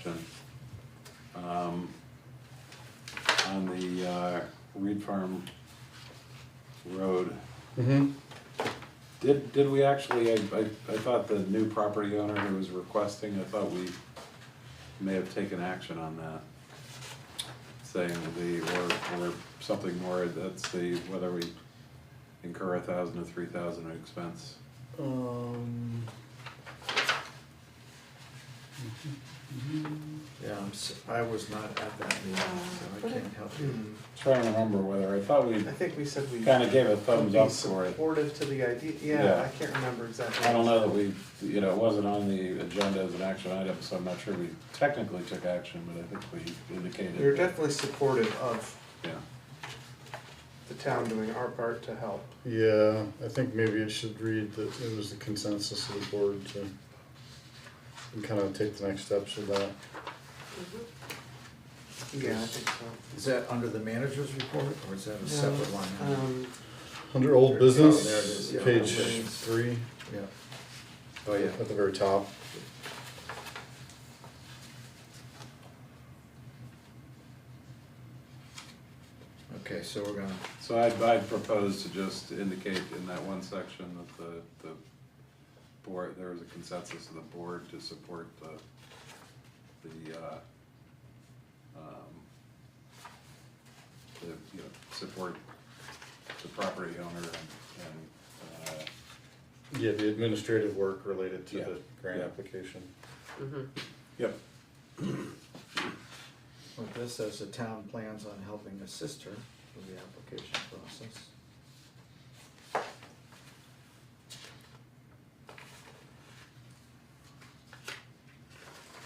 question. On the Reed Farm Road, Mm-hmm. did we actually, I thought the new property owner who was requesting, I thought we may have taken action on that. Saying or something more, that's the, whether we incur 1,000 or 3,000 in expense. Yeah, I was not at that meeting, so I can't help you. Trying to remember whether, I thought we I think we said we kind of gave a thumbs be up for it. supportive to the idea. Yeah. Yeah, I can't remember exactly. I don't know that we, you know, it wasn't on the agenda as an action item, so I'm not sure we technically took action, but I think we indicated. We were definitely supportive of Yeah, the town doing our part to help. Yeah, I think maybe it should read that it was the consensus of the board to kind of take the next steps of that. Yeah, I think so. Is that under the manager's report, or is that a separate line? Under old Oh, business, there it is, yeah. page Okay. 3, Yeah. Oh, yeah. at the very top. Okay, so we're gonna, so I'd propose to just indicate in that one section that the board, there was a consensus of the board to support the you know, support the property owner and Yeah, the administrative work related to Yeah, the grant yeah. application. yep. well, this says the town plans on helping assist her with the application process.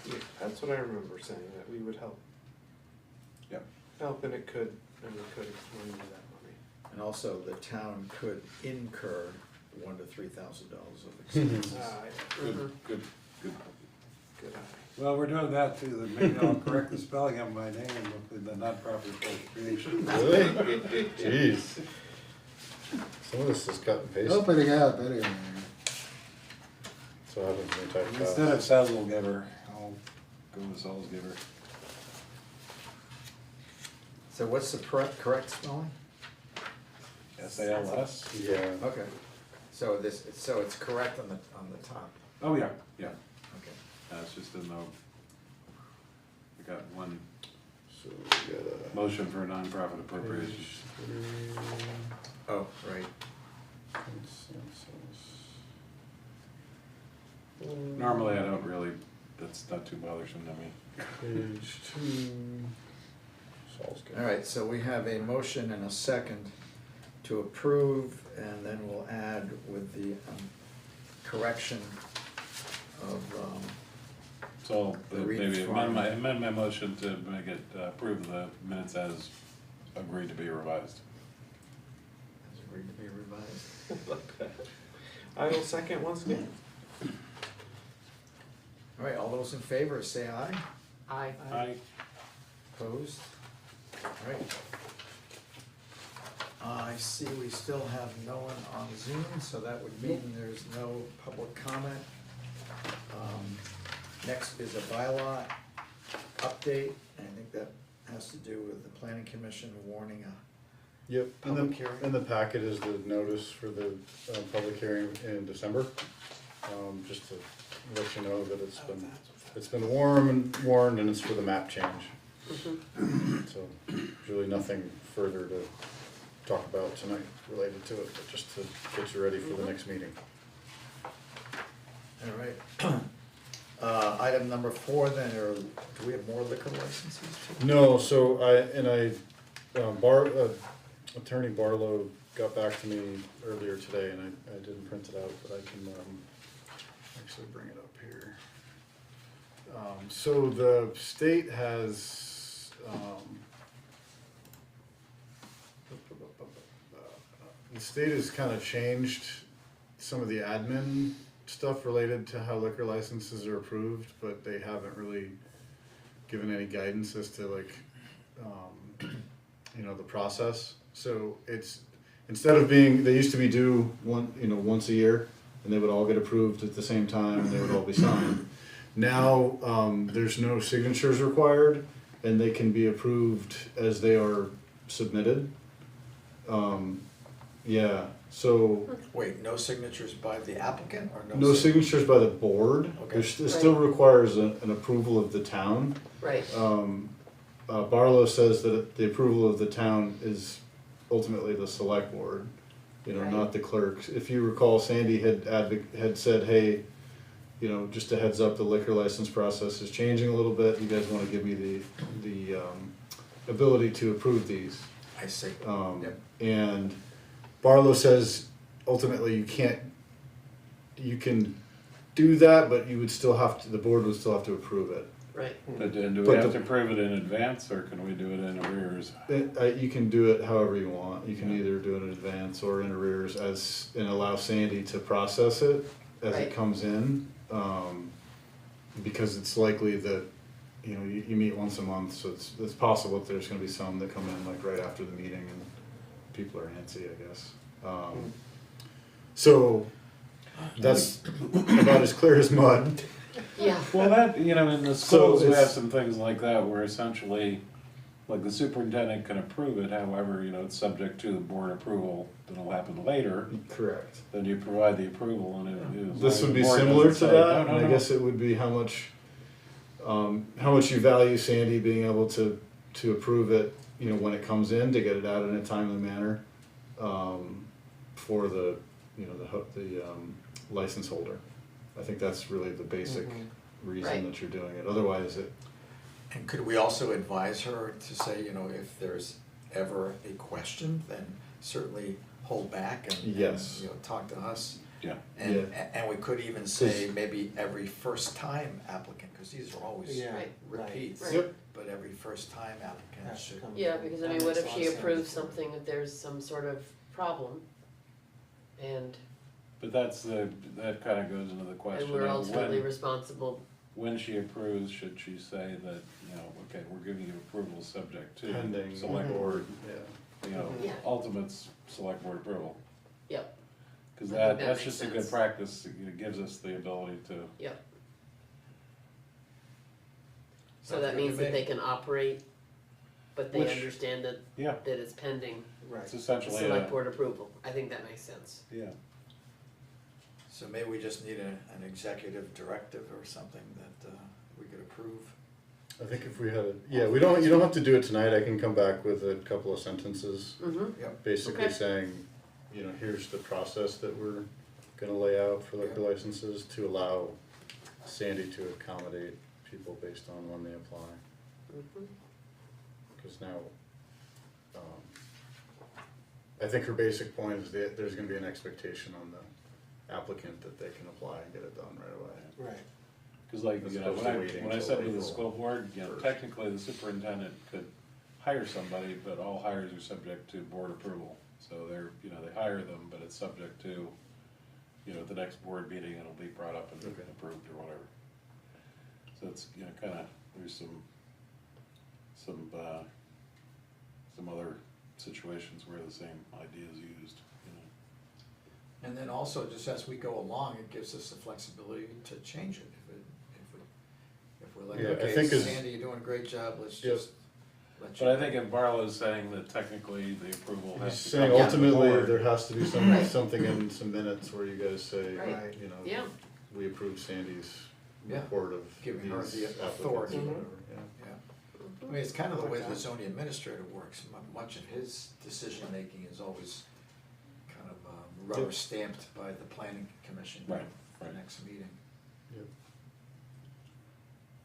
Yeah, that's what I remember saying, that we would help. Yep. Help and we could lend you that money. And also, the town could incur $1,000 to $3,000 of expenses. Good. Good eye. Well, we're doing that too, then maybe I'll correct the spelling of my name with the not-proper appropriation. Really? Jeez. Some of this is cut and paste. Opening up anyway. So what happens when you type fast? Instead of Sazelgiver, I'll go with Salzgiver. So what's the correct spelling? SALS? Yeah. Okay, so it's correct on the top, Oh, yeah, okay. it's just in the, we got one So we got a motion for a nonprofit appropriation. page 3, Oh, right. consensus. Normally, I don't really, that's not too bothersome to me. Page 2. Saul's good. All right, so we have a motion and a second to approve, and then we'll add with the correction of, So The Reed maybe Farm. amend my motion to make it, approve the minutes as agreed to be revised. as agreed to be revised. I will second once again. All right, all those in favor, say aye. Aye. Aye. Opposed? All right. I see we still have no one on Zoom, so that would mean there's no public comment. Next is a bylaw update, and I think that has to do with the planning commission warning a Yep, and public then hearing. in the packet is the notice for the public hearing in December. Just to let you know that it's been warm and warned, and it's for the map change. So really nothing further to talk about tonight related to it, but just to get you ready for the next meeting. All right. Item number 4 then, or do we have more liquor licenses? No, so Attorney Barlow got back to me earlier today, and I didn't print it out, but I can actually bring it up here. So the state has kind of changed some of the admin stuff related to how liquor licenses are approved, but they haven't really given any guidance as to the process. So it's, instead of being, they used to be due once a year, and they would all get approved at the same time, and they would all be signed. Now, there's no signatures required, and they can be approved as they are submitted. Yeah, so Wait, no signatures by the applicant or no signatures by the board. Okay. It still requires an approval of the town. Right, Barlow says that the approval of the town is ultimately the select board, Right. not the clerks. If you recall, Sandy had said, hey, just a heads up, the liquor license process is changing a little bit. You guys wanna give me the ability to approve these? I see. Yep. And Barlow says ultimately you can do that, but you would still the board would still have to approve it. right. But do we But have the- to prove it in advance, or can we do it in arrears? You can do it however you want. You can Yeah. either do it in advance or in arrears and allow Sandy to process it as Right. it comes in. Because it's likely that, you meet once a month, so it's possible that there's gonna be some that come in like right after the meeting and people are antsy, I guess. So that's about as clear as mud. Yeah, Well, that, in the So schools, we have it's- some things like that where essentially, like the superintendent can approve it, however, it's subject to the board approval that'll happen later. Correct. Then you provide the approval and it. This would be the board similar to doesn't say, that, "No, and no, I no." guess it would be how much you value Sandy being able to approve it, when it comes in, to get it out in a timely manner, for the license holder. I think that's really the basic reason Right. that you're doing it, otherwise And could we also advise her to say, if there's ever a question, then certainly hold back and, Yes. talk to us. Yeah, And we could even say maybe every first time applicant, cause these are always Yeah, Right. repeats. Right. Yep. But every first time applicant Has to should. come. yeah, because That what makes if a she lot of approves sense. something if there's some sort of problem? And, but that kinda goes into the question and we're of ultimately responsible, when she approves, should she say that, okay, we're giving you approval subject to pending select Mhm. board, yeah. Yeah. ultimate select board approval. yep, Cause I think that that's makes just a good sense. practice, it gives us the ability to, yep. So Sounds that good means to that me. they can operate, but they Which- understand that yeah, it's pending Right. it's essentially select board approval. I think that makes sense. yeah. So maybe we just need an executive directive or something that we could approve. I think if we had you don't have to do it tonight, I can come back with a couple of sentences, Mm-hmm, Yep. basically Okay. saying, here's the process that we're gonna lay out for liquor licenses to allow Sandy to accommodate people based on when they apply. mm-hmm, Cause now, I think her basic point is that there's gonna be an expectation on the applicant that they can apply and get it done right away. Right. Cause like, As opposed to waiting when I till said to the April school board, first. technically the superintendent could hire somebody, but all hires are subject to board approval. So they're, they hire them, but it's subject to, the next board meeting, it'll be brought up and Okay. approved or whatever. So it's, kinda, there's some other situations where the same idea is used, And then also, just as we go along, it gives us the flexibility to change it. If we're like, Yeah, I okay, think as- Sandy, you're doing a great job, let's Yep. just let you. But I think if Barlow's saying that technically the approval He's has to saying come from the ultimately board. there has to be Right. something in some minutes where you guys say, Right. Yeah. we approve Sandy's Yeah. report of Giving her these the applicants or authority. whatever, yeah. Yeah. I mean, it's kind of the way the zoning administrator works. Much of his decision-making is always kind of rubber stamped by the planning commission. Right, for right. The next meeting. Yep.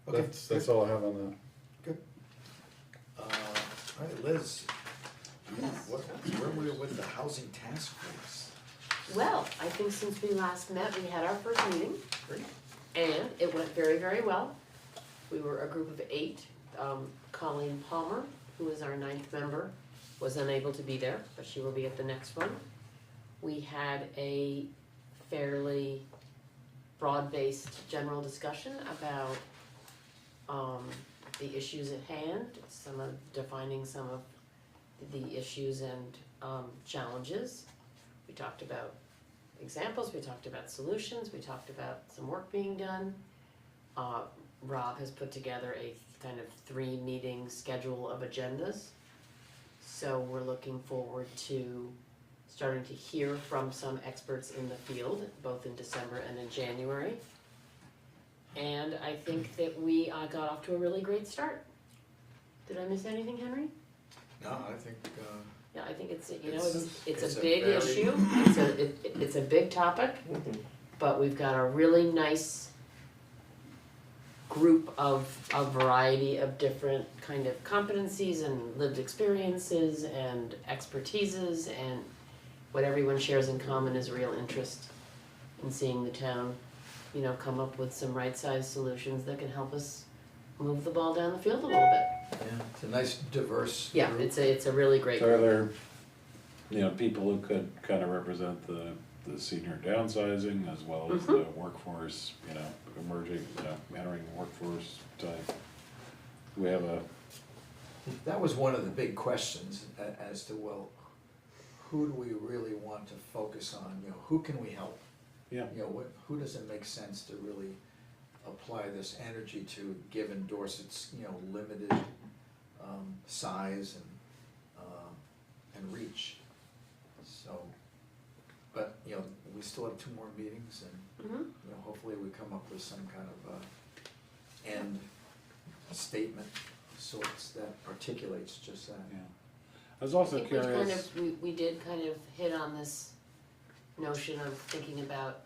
Okay, That's all I have on Good. All right, Liz, where were we with the housing task force? well, I think since we last met, we had our first meeting, Great. and it went very, very well. We were a group of 8. Colleen Palmer, who is our 9th member, was unable to be there, but she will be at the next one. We had a fairly broad-based general discussion about the issues at hand, defining some of the issues and challenges. We talked about examples, we talked about solutions, we talked about some work being done. Rob has put together a kind of 3-meeting schedule of agendas. So we're looking forward to starting to hear from some experts in the field, both in December and in January. And I think that we got off to a really great start. Did I miss anything, Henry? No, I think, Yeah, I think it's It's it's a a big very- issue. It's a big topic, but we've got a really nice group of a variety of different kind of competencies and lived experiences and expertises, and what everyone shares in common is a real interest in seeing the town, come up with some right-sized solutions that can help us move the ball down the field a little bit. yeah, it's a nice diverse Yeah, group. it's a really great So are group. there, people who could kind of represent the senior downsizing as well as the workforce, emerging, entering the workforce type? We have a, That was one of the big questions as to, well, who do we really want to focus on, who can we help? yeah, Who does it make sense to really apply this energy to, given Dorset's, limited, size and reach? So, but, we still have 2 more meetings and, Mhm. hopefully we come up with some kind of, end statement of sorts that articulates just that. yeah. I was also I think curious, we did kind of hit on this notion of thinking about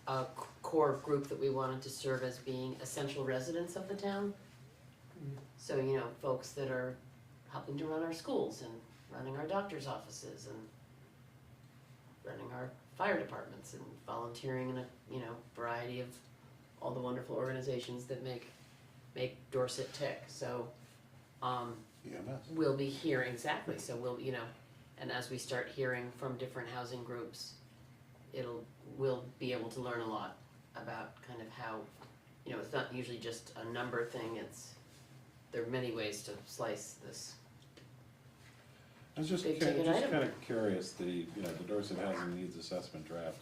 a core group that we wanted to serve as being essential residents of the town. So, folks that are helping to run our schools and running our doctor's offices and running our fire departments and volunteering in a, variety of all the wonderful organizations that make Dorset tick. So, EMS. we'll be hearing, exactly, so and as we start hearing from different housing groups, we'll be able to learn a lot about kind of how, it's not usually just a number thing, there are many ways to slice this. I was just Big ticket item. kind of curious, the Dorset Housing Needs Assessment draft.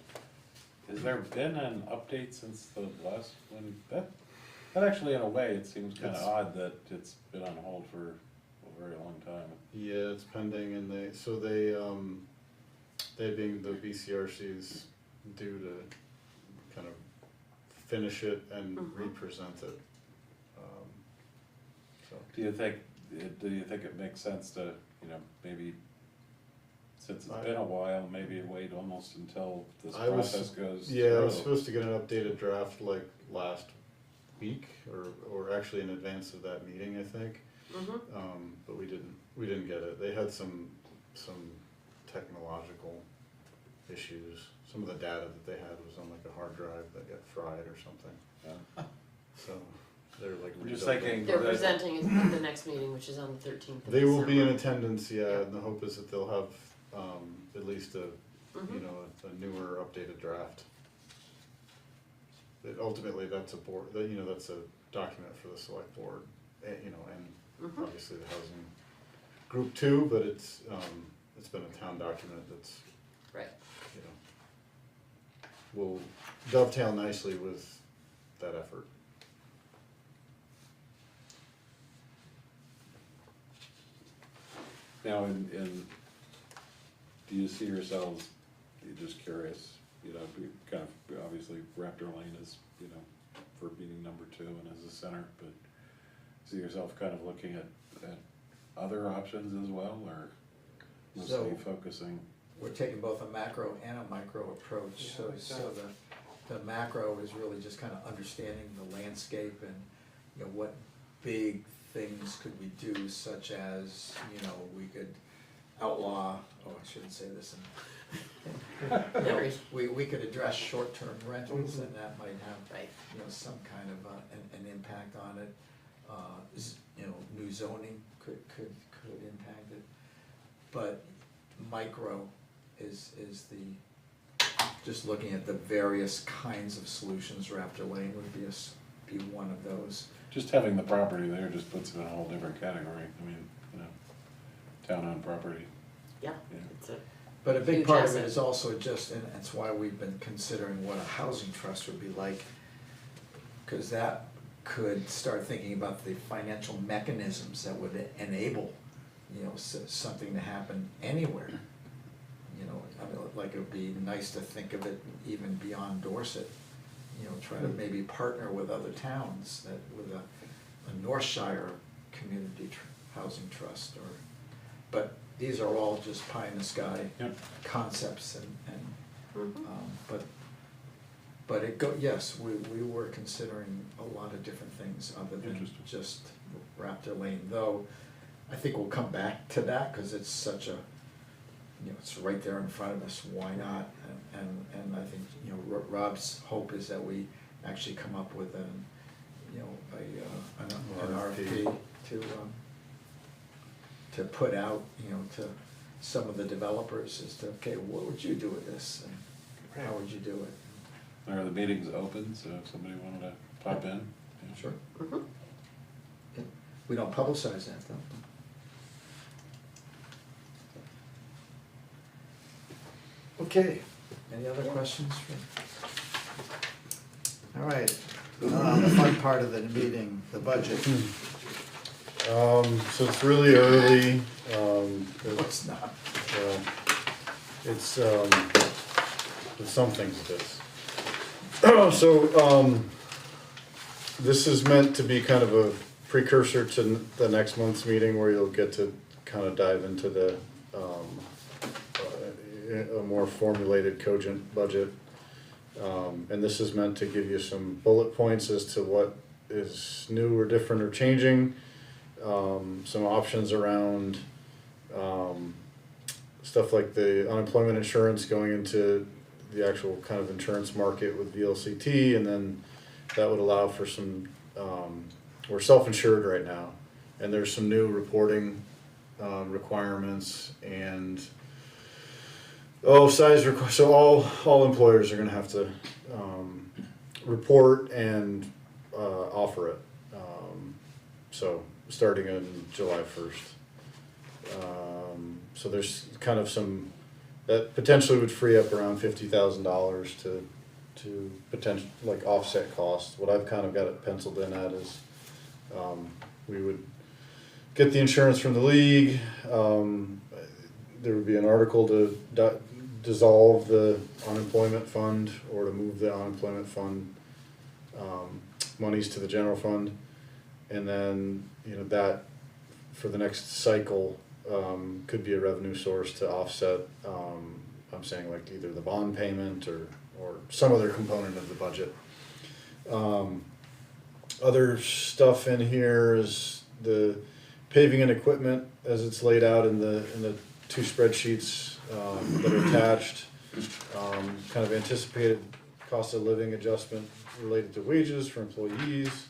Has there been an update since the last one? That actually, in a way, it seems kind of It's- odd that it's been on hold for a very long time. Yeah, it's pending, and they being the BCRC's due to kind of finish it and Mhm. represent it. So, Do you think it makes sense to, maybe, since it's been a while, maybe wait almost until this I was- process goes yeah, I was through? supposed to get an updated draft like last week, or actually in advance of that meeting, I think. Mm-hmm. But we didn't get it. They had some technological issues. Some of the data that they had was on like a hard drive that got fried or something. Yeah. So they're like. I'm just rebuilding. thinking- They're That- presenting it at the next meeting, which is on the 13th of They will be in December. attendance, yeah, Yeah. and the hope is that they'll have, at least a, Mhm. a newer updated draft. That ultimately, that's a board, that's a document for the select board, and Mhm. obviously the housing group too, but it's been a town document that's, Right. will dovetail nicely with that effort. Now, do you see yourselves, you're just curious, we kind of, obviously Raptor Lane is, for meeting number 2 and as a center, but see yourself kind of looking at other options as well, or mostly So- focusing? We're taking both a macro and a micro approach, Yeah, so exactly. the macro is really just kind of understanding the landscape and, what big things could we do, such as, we could outlaw, oh, I shouldn't say this Henry. we could address short-term rentals, and that might have, Right. some kind of, an impact on it. New zoning could impact it, but micro is just looking at the various kinds of solutions. Raptor Lane would be one of those. Just having the property there just puts it in a whole different category, I mean, town-owned property. Yeah, Yeah. it's a, But a big Huge part of asset. it is also just, and that's why we've been considering what a housing trust would be like. Cause that could start thinking about the financial mechanisms that would enable, you know, something to happen anywhere. You know, I mean, like, it would be nice to think of it even beyond Dorset, you know, try to maybe partner with other towns, that with a Northshire community housing trust, or, but these are all just pie in the sky Yep. concepts, and Mhm. but yes, we were considering a lot of different things other than Interesting. just Raptor Lane, though I think we'll come back to that, cause it's such a, you know, it's right there in front of us, why not? And I think, you know, Rob's hope is that we actually come up with an, you know, an RFP to put out, you know, to some of the developers as to, okay, what would you do with this, and how would you do it? Are the meetings open, so if somebody wanted to pop in? Yeah. Sure. Mhm. We don't publicize that, though. Okay, any other questions? All right, the fun part of the meeting, the budget. So it's really early, What's not? it's, but some things it is. So, this is meant to be kind of a precursor to the next month's meeting, where you'll get to kind of dive into the, a more formulated, cogent budget. And this is meant to give you some bullet points as to what is new or different or changing. Some options around, stuff like the unemployment insurance going into the actual kind of insurance market with VLCT, and then that would allow for some, we're self-insured right now, and there's some new reporting requirements, and so all employers are gonna have to report and offer it. So starting on July 1st. So there's kind of some, that potentially would free up around $50,000 to potential, like, offset costs. What I've kind of got it penciled in at is, we would get the insurance from the league. There would be an article to dissolve the unemployment fund, or to move the unemployment fund monies to the general fund. And then, you know, that for the next cycle could be a revenue source to offset, I'm saying, like, either the bond payment or some other component of the budget. Other stuff in here is the paving and equipment as it's laid out in the two spreadsheets that are attached. Kind of anticipated cost of living adjustment related to wages for employees.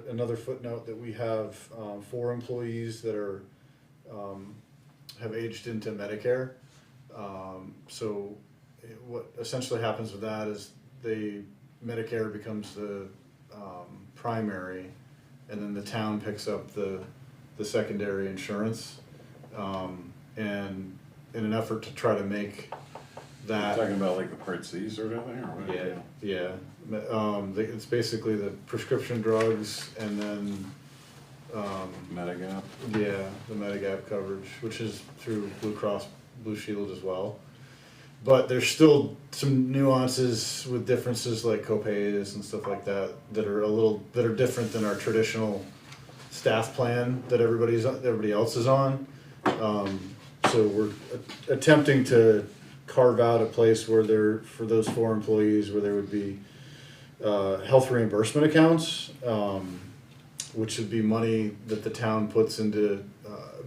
Another footnote that we have 4 employees that are have aged into Medicare. So what essentially happens with that is Medicare becomes the primary, and then the town picks up the secondary insurance. And in an effort to try to make that, Talking about like the Part C sort of thing, or what? yeah. It's basically the prescription drugs, and then Medigap. yeah, the Medigap coverage, which is through Blue Cross Blue Shield as well. But there's still some nuances with differences like copays and stuff like that that are different than our traditional staff plan that everybody else is on. So we're attempting to carve out a place where for those 4 employees, where there would be health reimbursement accounts, which would be money that the town puts into,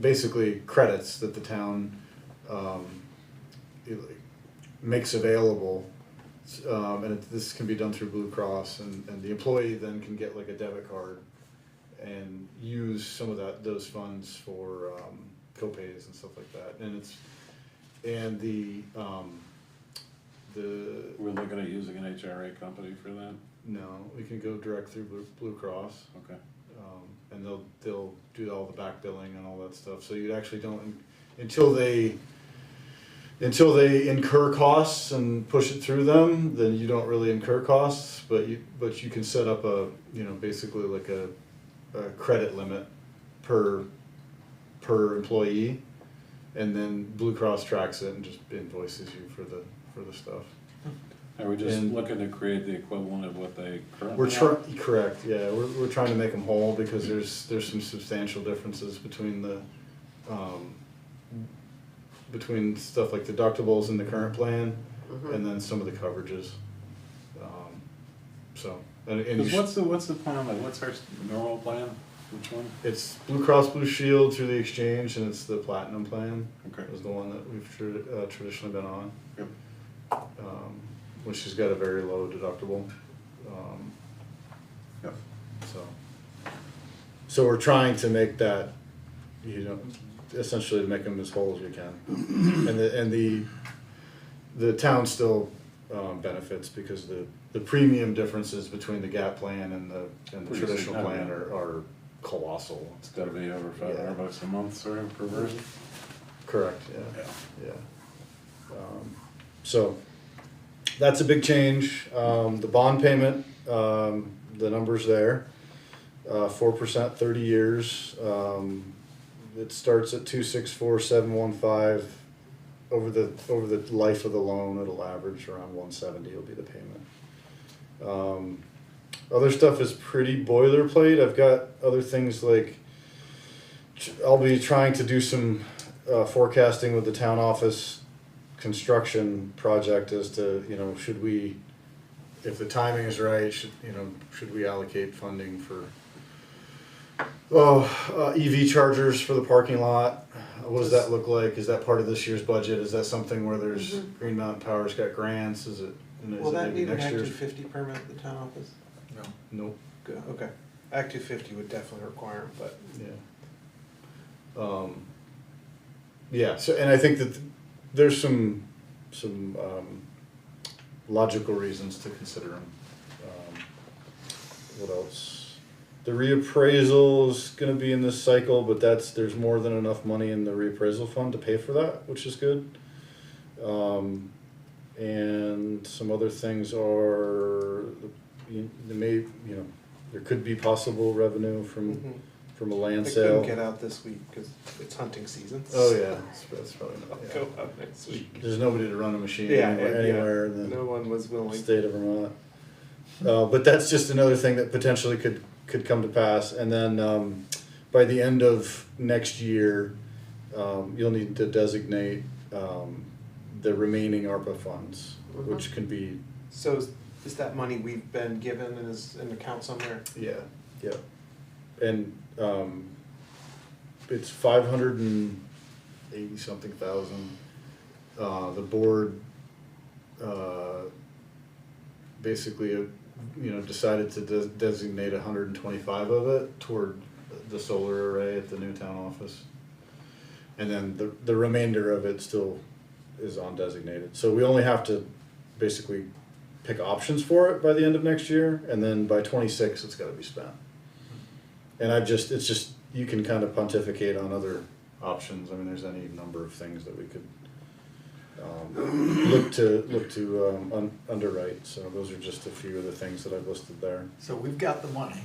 basically credits that the town makes available. And this can be done through Blue Cross, and the employee then can get like a debit card and use some of those funds for copays and stuff like that. And We're looking at using an HRA company for that? no, we can go direct through Blue Cross. Okay. And they'll do all the back billing and all that stuff. So you actually don't, until they until they incur costs and push it through them, then you don't really incur costs, but you can set up a, you know, basically like a credit limit per employee, and then Blue Cross tracks it and just invoices you for the stuff. Are we just And- looking to create the equivalent of what they currently We're have? correct, yeah, we're trying to make them whole because there's some substantial differences between between stuff like deductibles in the current plan and then some of the coverages. So, and you 'Cause what's the plan, like, what's our normal plan? Which one? it's Blue Cross Blue Shield through the exchange, and it's the Platinum plan. Okay. Is the one that we've traditionally been on. Yep. Which has got a very low deductible. Yep. So we're trying to make that, you know, essentially to make them as whole as we can. And the town still benefits because the premium differences between the GAP plan and the Pretty traditional plan significant. are colossal. It's gotta be over $500 a month, sort of, per person. Correct, yeah. So that's a big change. The bond payment, the number's there, 4%, 30 years. It starts at 264,715. Over the life of the loan, it'll average around 170. Will be the payment. Other stuff is pretty boilerplate. I've got other things like I'll be trying to do some forecasting with the town office construction project as to, you know, should we, if the timing is right, should we allocate funding for EV chargers for the parking lot? What does that look like? Is that part of this year's budget? Is that something where there's Green Mountain Power's got grants? Is it? Will that maybe need an next Act year's? 250 permit at the town office? No. Nope. Good, okay. Act 250 would definitely require them, but. Yeah. Yeah. So, and I think that there's some logical reasons to consider them. What else? The reappraisal is going to be in this cycle, but there's more than enough money in the reappraisal fund to pay for that, which is good. And some other things are there could be possible revenue from a land They sale. couldn't get out this week because it's hunting season. Oh yeah, that's probably I'll not. go out next week. There's nobody to run a machine Yeah, anywhere in the No one was willing. state of Vermont. But that's just another thing that potentially could come to pass. And then by the end of next year, you'll need to designate the remaining ARPA funds, which can be So is that money we've been given and is in an account somewhere? yeah. And it's 580 something thousand. The board basically decided to designate 125 of it toward the solar array at the new town office, and then the remainder of it still is undesignated. So we only have to basically pick options for it by the end of next year, and then by 26 it's got to be spent. And it's just you can kind of pontificate on other options. I mean, there's any number of things that we could look to underwrite. So those are just a few of the things that I've listed there. So we've got the money,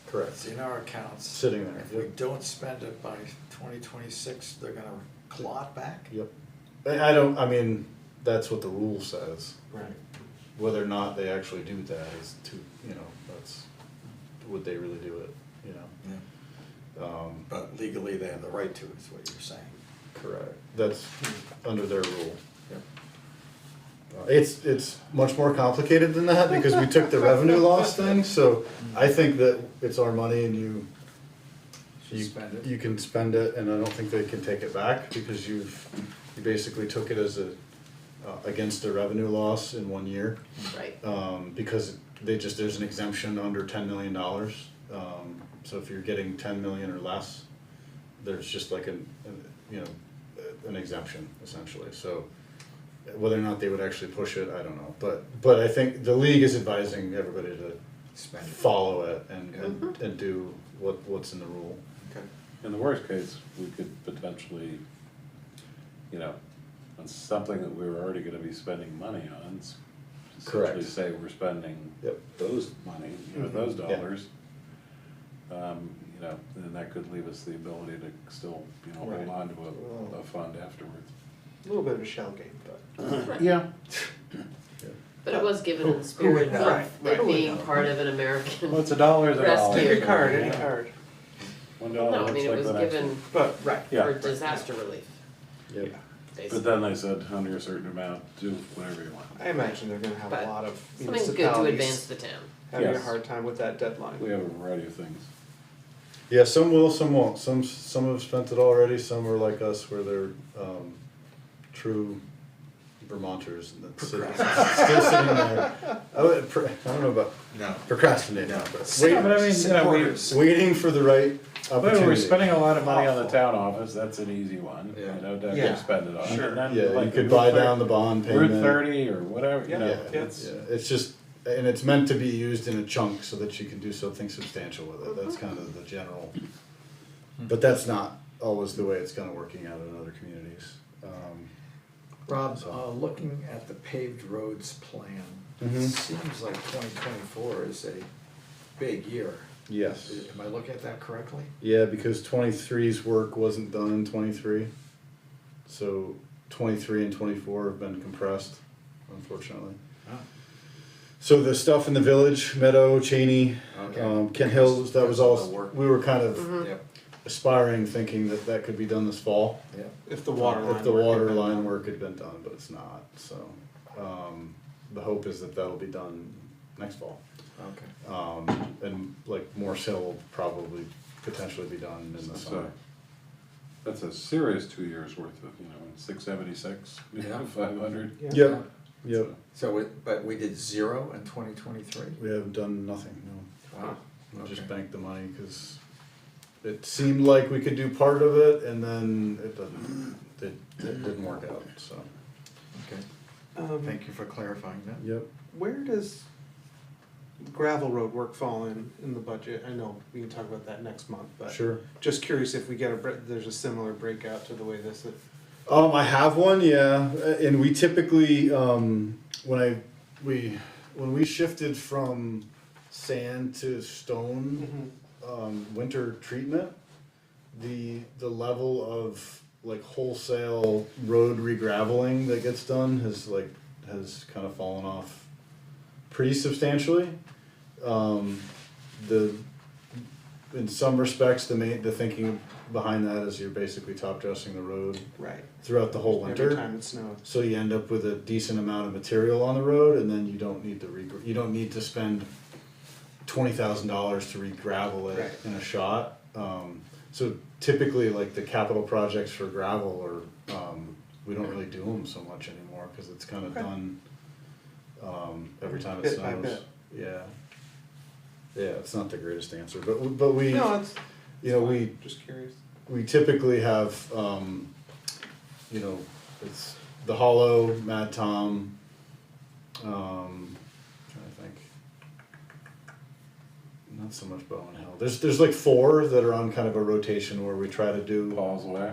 Correct. it's in our accounts. Sitting there. If we don't spend it by 2026, they're gonna claw it back? Yep. I mean, that's what the rule says. Right. Whether or not they actually do that is that's, would they really do it, Yeah. But legally, they have the right to, is what you're saying. Correct. That's under their rule. Yep. It's much more complicated than that because we took the revenue loss thing, so I think that it's our money and you Spend it. you can spend it, and I don't think they can take it back because you basically took it as against a revenue loss in 1 year. Right. Because there's an exemption under $10 million. So if you're getting 10 million or less, there's just like an exemption essentially. So whether or not they would actually push it, I don't know. But I think the league is advising everybody to Spend it. follow it and do what's in the rule. Okay. In the worst case, we could potentially, on something that we were already gonna be spending money on. Correct. Essentially say we're spending Yep. those money, you know, those Yeah. dollars. You know, and that could leave us the ability to still, you know, Right. hold on to a fund afterwards. A little bit of a shell game, but. Yeah. But it was given in the Who spirit would know? of Right. it being part of an American. Well, it's a dollar is a dollar. Rescue. Any card, any Yeah. card. $1 No, I looks mean, it like was the next given one. But, right. Yeah. for disaster relief, Yep. But basically. then they said under a certain amount, do whatever you want. I imagine they're gonna have But a lot of Something good to municipalities advance the town. having a Yes. hard time with that deadline. We have a variety of things. Yeah, some will, some won't. Some have spent it already. Some are like us, where they're true Vermonters and that's still sitting there. I don't know about No. procrastinating, No. but But I mean, you know, Supporters. waiting for the right But opportunity. we're spending a lot of money on the town office, that's an easy one, you Yeah. know, to Yeah. spend it on. Sure. And then, Yeah, you like, could Route buy 30 down the bond payment. Route 30 or whatever, you Yeah. know, Yeah. it's, It's just, and it's meant to be used in a chunk so that you can do something substantial with it. That's kind of the general. But that's not always the way it's kind of working out in other communities. Rob, So- looking at the paved roads plan, it Mhm. seems like 2024 is a big year. Yes. Am I looking at that correctly? Yeah, because 23's work wasn't done in 23. So 23 and 24 have been compressed, unfortunately. Oh. So the stuff in the village, Meadow, Cheney, Okay. Kent Hills, that was Because of all, the work. we were kind of Yep, aspiring, thinking that that could be done this fall. yep. If the water line. If the work had water been line done. work had been done, but it's not, so, the hope is that that'll be done next fall. Okay. And like Morse Hill will probably potentially be done in the So- summer. that's a serious 2 years worth of, you know, 676, Yeah. 500. Yeah. Yep, yep, But we did 0 in 2023? we haven't done nothing, no. Wow. We just Okay. banked the money, cause it seemed like we could do part of it, and then it didn't work out, so. Okay, Thank thank you for clarifying that. Yep. Where does gravel road work fall in the budget? I know we can talk about that next month, but. Sure. Just curious if we get there's a similar breakout to the way this is. I have one, yeah, and we typically, when we shifted from sand to stone, winter treatment, the level of like wholesale road regraveling that gets done has kind of fallen off pretty substantially. In some respects, the thinking behind that is you're basically top dressing the road Right. throughout the whole winter. Every time it snows. So you end up with a decent amount of material on the road, and then you don't need to spend $20,000 to re-gravel it Right. in a shot. So typically, like the capital projects for gravel are, we don't really do them so much anymore, cause it's kinda Okay. done, every time it Bit by snows. bit. Yeah. Yeah, it's not the greatest answer, but we, No, it's. you know, fine. Just curious. we typically have, it's the Hollow, Mad Tom, trying to think. Not so much Bowen Hill. There's like 4 that are on kind of a rotation where we try to do. Paul's way.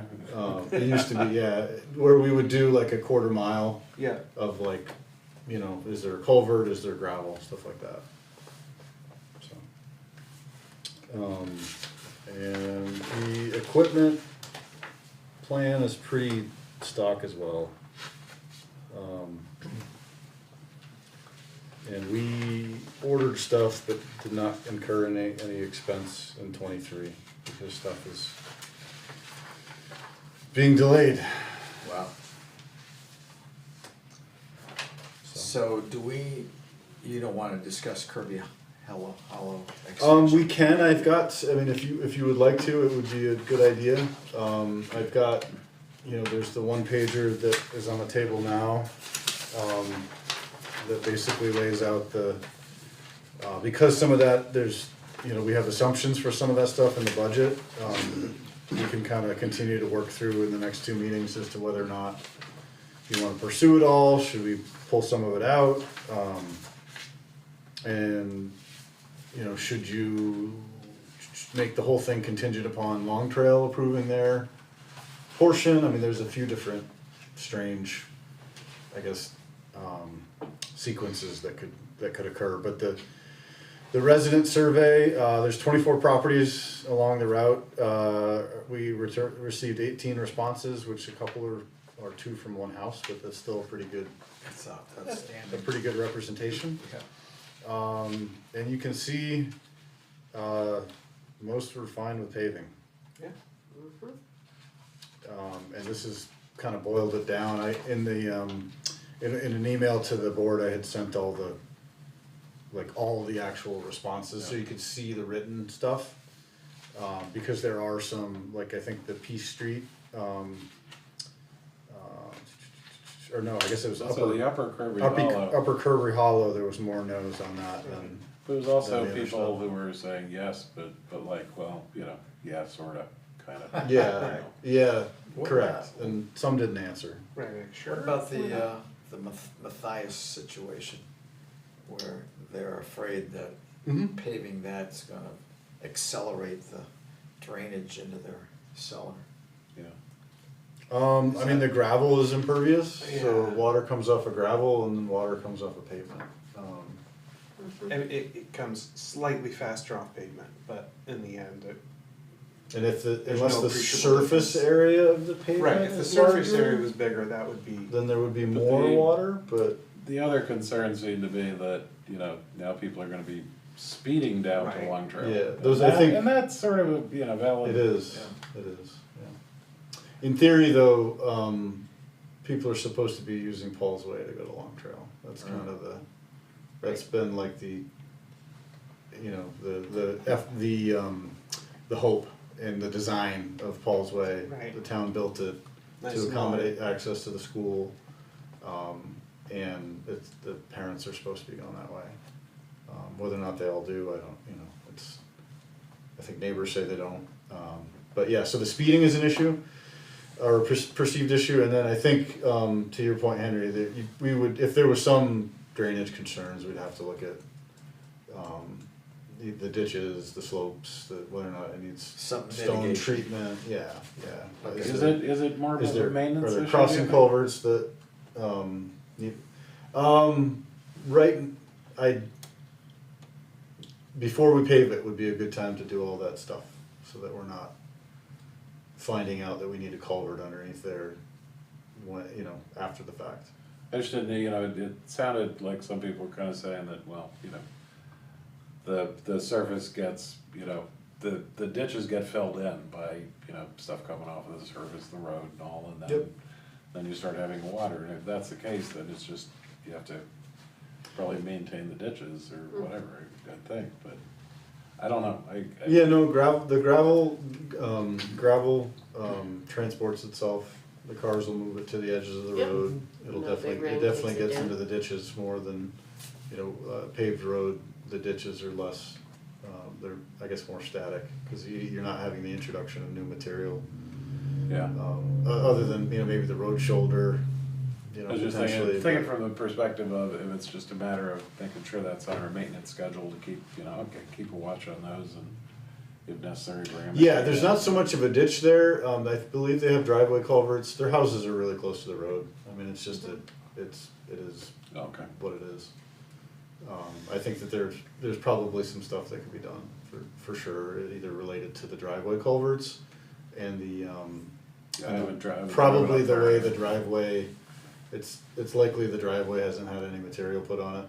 It used to be, yeah, where we would do like a quarter mile Yeah. of like, is there a culvert, is there gravel, stuff like that. So, and the equipment plan is pretty stock as well. And we ordered stuff that did not incur any expense in 23 because stuff is being delayed. Wow. So you don't wanna discuss Kirby Hollow extension? We can, if you would like to, it would be a good idea. I've got, there's the one pager that is on the table now, that basically lays out because some of that, we have assumptions for some of that stuff in the budget. We can kind of continue to work through in the next 2 meetings as to whether or not you wanna pursue it all, should we pull some of it out? And should you make the whole thing contingent upon Long Trail approving their portion? I mean, there's a few different strange, I guess, sequences that could occur, but the resident survey, there's 24 properties along the route. We received 18 responses, which a couple are 2 from 1 house, but that's still a pretty good, That's a outstanding. pretty good representation. Yeah. And you can see, most were fine with paving. Yeah. And this is kind of boiled it down. In an email to the board, I had sent all the actual responses, so you could see the written stuff. Because there are some, like, I think the Peace Street, or no, I guess it was So the Upper Kirby Hollow, Upper Kirby Hollow, there was more no's on that than, there was also Than the other people stuff. who were saying yes, but like, well, you know, yeah, sorta, kinda. yeah, Right. yeah, What correct, about- and some didn't answer. Right, What sure. about the Matthias situation, where they're afraid that Mm-hmm. paving that's gonna accelerate the drainage into their cellar? Yeah. I mean, the gravel is impervious, so Yeah. water comes off of gravel and then water comes off of pavement. And it comes slightly faster off pavement, but in the end, And if There's unless no the appreciable surface difference. area of the pavement right, if the is surface larger, area was bigger, that would be, then there would be But more the- water, but The other concern seemed to be that, you know, now people are gonna be speeding down to Right. Long Trail. Yeah, And those, I that- think- And that's sort of a, you know, valid. it is, it is, yeah. In theory, though, people are supposed to be using Paul's Way to go to Long Trail. That's kind of that's been like the, you know, the hope and the design of Paul's Way. Right. The town built it Nice to and accommodate access to the school, and the parents are supposed to be going that way. Whether or not they all do, I don't, you know, I think neighbors say they don't. But yeah, so the speeding is an issue, or perceived issue, and then I think, to your point, Henry, that we would, if there was some drainage concerns, we'd have to look at, the ditches, the slopes, whether or not it needs Some stone mitigation. treatment, yeah. Okay. Is it more of Is a there, maintenance are issue? there do crossing you think? culverts that, need, right, before we pave it would be a good time to do all that stuff, so that we're not finding out that we need a culvert underneath there when, you know, after the fact. I just didn't, you know, it sounded like some people were kinda saying that, well, you know, the surface gets, you know, the ditches get filled in by, you know, stuff coming off of the surface, the road and all, and Yep. then you start having water, and if that's the case, then it's just, you have to probably maintain the ditches or whatever, I think, but I don't know, Yeah, no, gravel transports itself, the cars will move it to the edges of the Yep. road. It'll No big definitely, rain it definitely takes it gets down. into the ditches more than, you know, paved road, the ditches are less, they're, I guess, more static, cause you're not having the introduction of new material. yeah. Other than, you know, maybe the road shoulder, you know, I was just potentially. thinking from the perspective of if it's just a matter of making sure that's on our maintenance schedule to keep, you know, okay, keep a watch on those and if necessary, bring them. Yeah, there's not so much of a ditch there, I believe they have driveway culverts, their houses are really close to the road, I mean, it's just it is Okay. what it is. I think that there's probably some stuff that could be done for sure, either related to the driveway culverts and the, I haven't driven. probably the way the driveway, it's likely the driveway hasn't had any material put on it,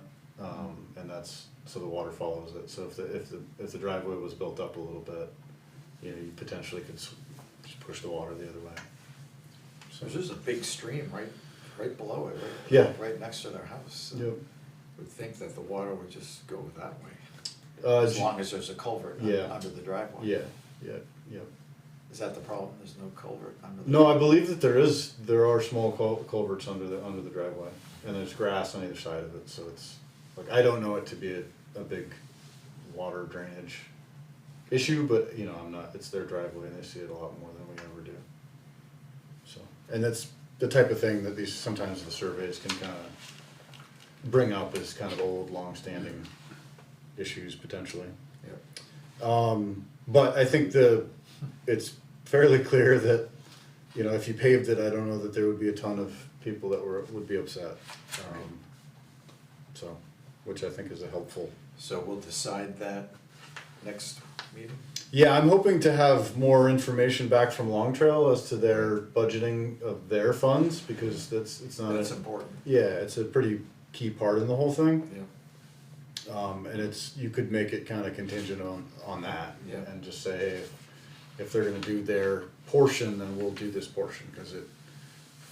and that's, so the water follows it, so if the driveway was built up a little bit, you know, you potentially could just push the water the other way. So, There's just a big stream right below it, Yeah. right next to their house. yep. Would think that the water would just go that way, Uh, as long as there's a culvert yeah. under the driveway. Yeah. Is that the problem? There's no culvert under the? No, I believe that there are small culverts under the driveway, and there's grass on either side of it, so it's, like, I don't know it to be a big water drainage issue, but, you know, it's their driveway and they see it a lot more than we ever do. So, and that's the type of thing that sometimes the surveys can kinda bring up as kind of old, long-standing issues potentially. Yeah. But I think it's fairly clear that, you know, if you paved it, I don't know that there would be a ton of people that would be upset. So, which I think is a helpful. So we'll decide that next meeting? Yeah, I'm hoping to have more information back from Long Trail as to their budgeting of their funds, because it's not. That's important. Yeah, it's a pretty key part in the whole thing. Yeah. And you could make it kind of contingent on that. Yeah. And just say, if they're gonna do their portion, then we'll do this portion, cause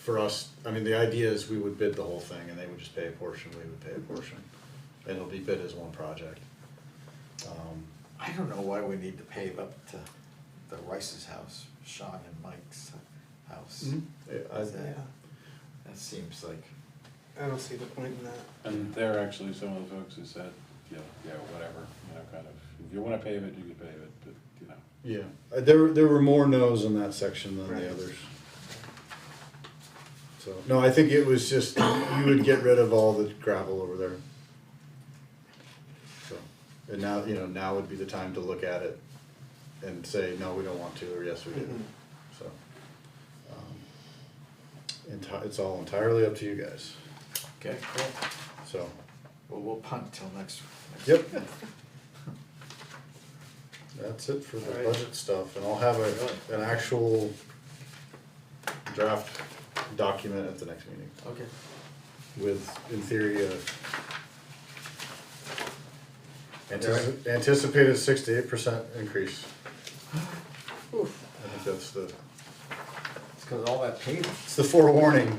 for us, I mean, the idea is we would bid the whole thing and they would just pay a portion, we would pay a portion. And it'll be bid as one project. I don't know why we need to pave up to the Rice's house, Sean and Mike's house. I- Is that- Yeah, That seems like, I don't see the point in that. And they're actually some of the folks who said, you know, yeah, whatever, you know, kind of, if you wanna pave it, you can pave it, but, you know. Yeah, there were more no's in that section than Right. the others. So, no, I think it was just, you would get rid of all the gravel over there. So, and now, you know, now would be the time to look at it and say, no, we don't want to, or yes, we do. Mhm. So, it's all entirely up to you guys, okay, cool. so. Well, we'll punt till next. Yep. That's it for the Alright. budget stuff, and I'll have an actual draft document at the next meeting Okay. with, in theory, anticipated 6 to 8% increase. I think that's It's cause all that paving. it's the forewarning.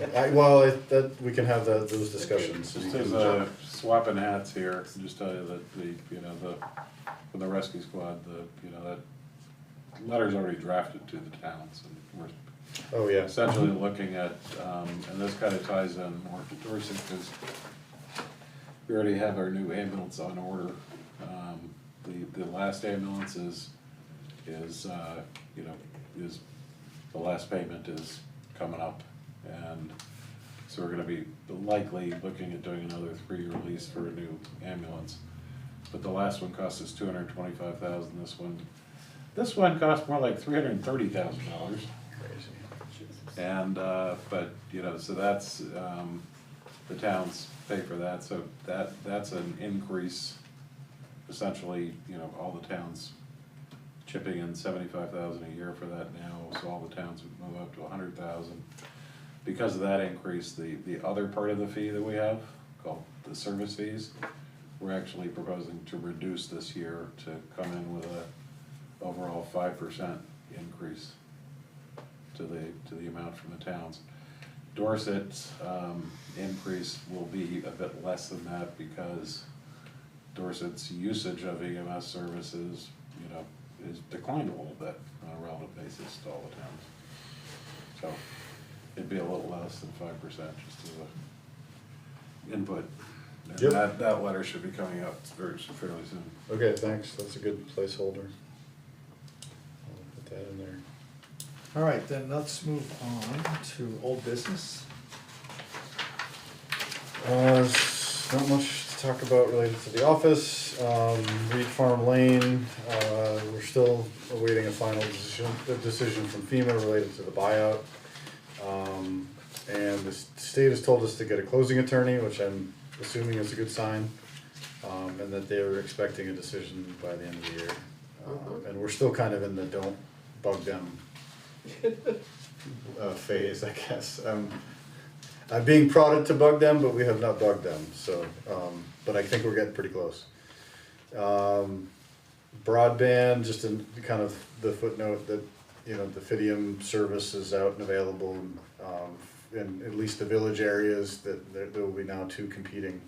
We can have those discussions. Just You can as a swapping hats here, just tell you that from the rescue squad, that letter's already drafted to the towns, and we're Oh, yeah. essentially looking at, and this kind of ties in more to Dorset, because we already have our new ambulance on order. The last ambulance is the last payment is coming up, and so we're gonna be likely looking at doing another 3-year lease for a new ambulance. But the last one cost us $225,000, this one cost more like $330,000. Crazy. And, but, so that's, the towns pay for that, so that's an increase. Essentially, all the towns chipping in $75,000 a year for that now, so all the towns would move up to $100,000. Because of that increase, the other part of the fee that we have, called the service fees, we're actually proposing to reduce this year to come in with a overall 5% increase to the amount from the towns. Dorset's increase will be a bit less than that, because Dorset's usage of EMS services, is declined a little bit on a relative basis to all the towns. So it'd be a little less than 5%, just as a input. And Yep. that letter should be coming out fairly soon. Okay, thanks, that's a good placeholder. I'll put that in there. All right, then let's move on to old business. Not much to talk about related to the office. Reed Farm Lane, we're still awaiting a final decision from FEMA related to the buyout. And the state has told us to get a closing attorney, which I'm assuming is a good sign. And that they're expecting a decision by the end of the year. And we're still kind of in the don't bug them phase, I guess. I'm being prodded to bug them, but we have not bugged them, so, but I think we're getting pretty close. Broadband, just in kind of the footnote that, the Fidium service is out and available, in at least the village areas, that there will be now 2 competing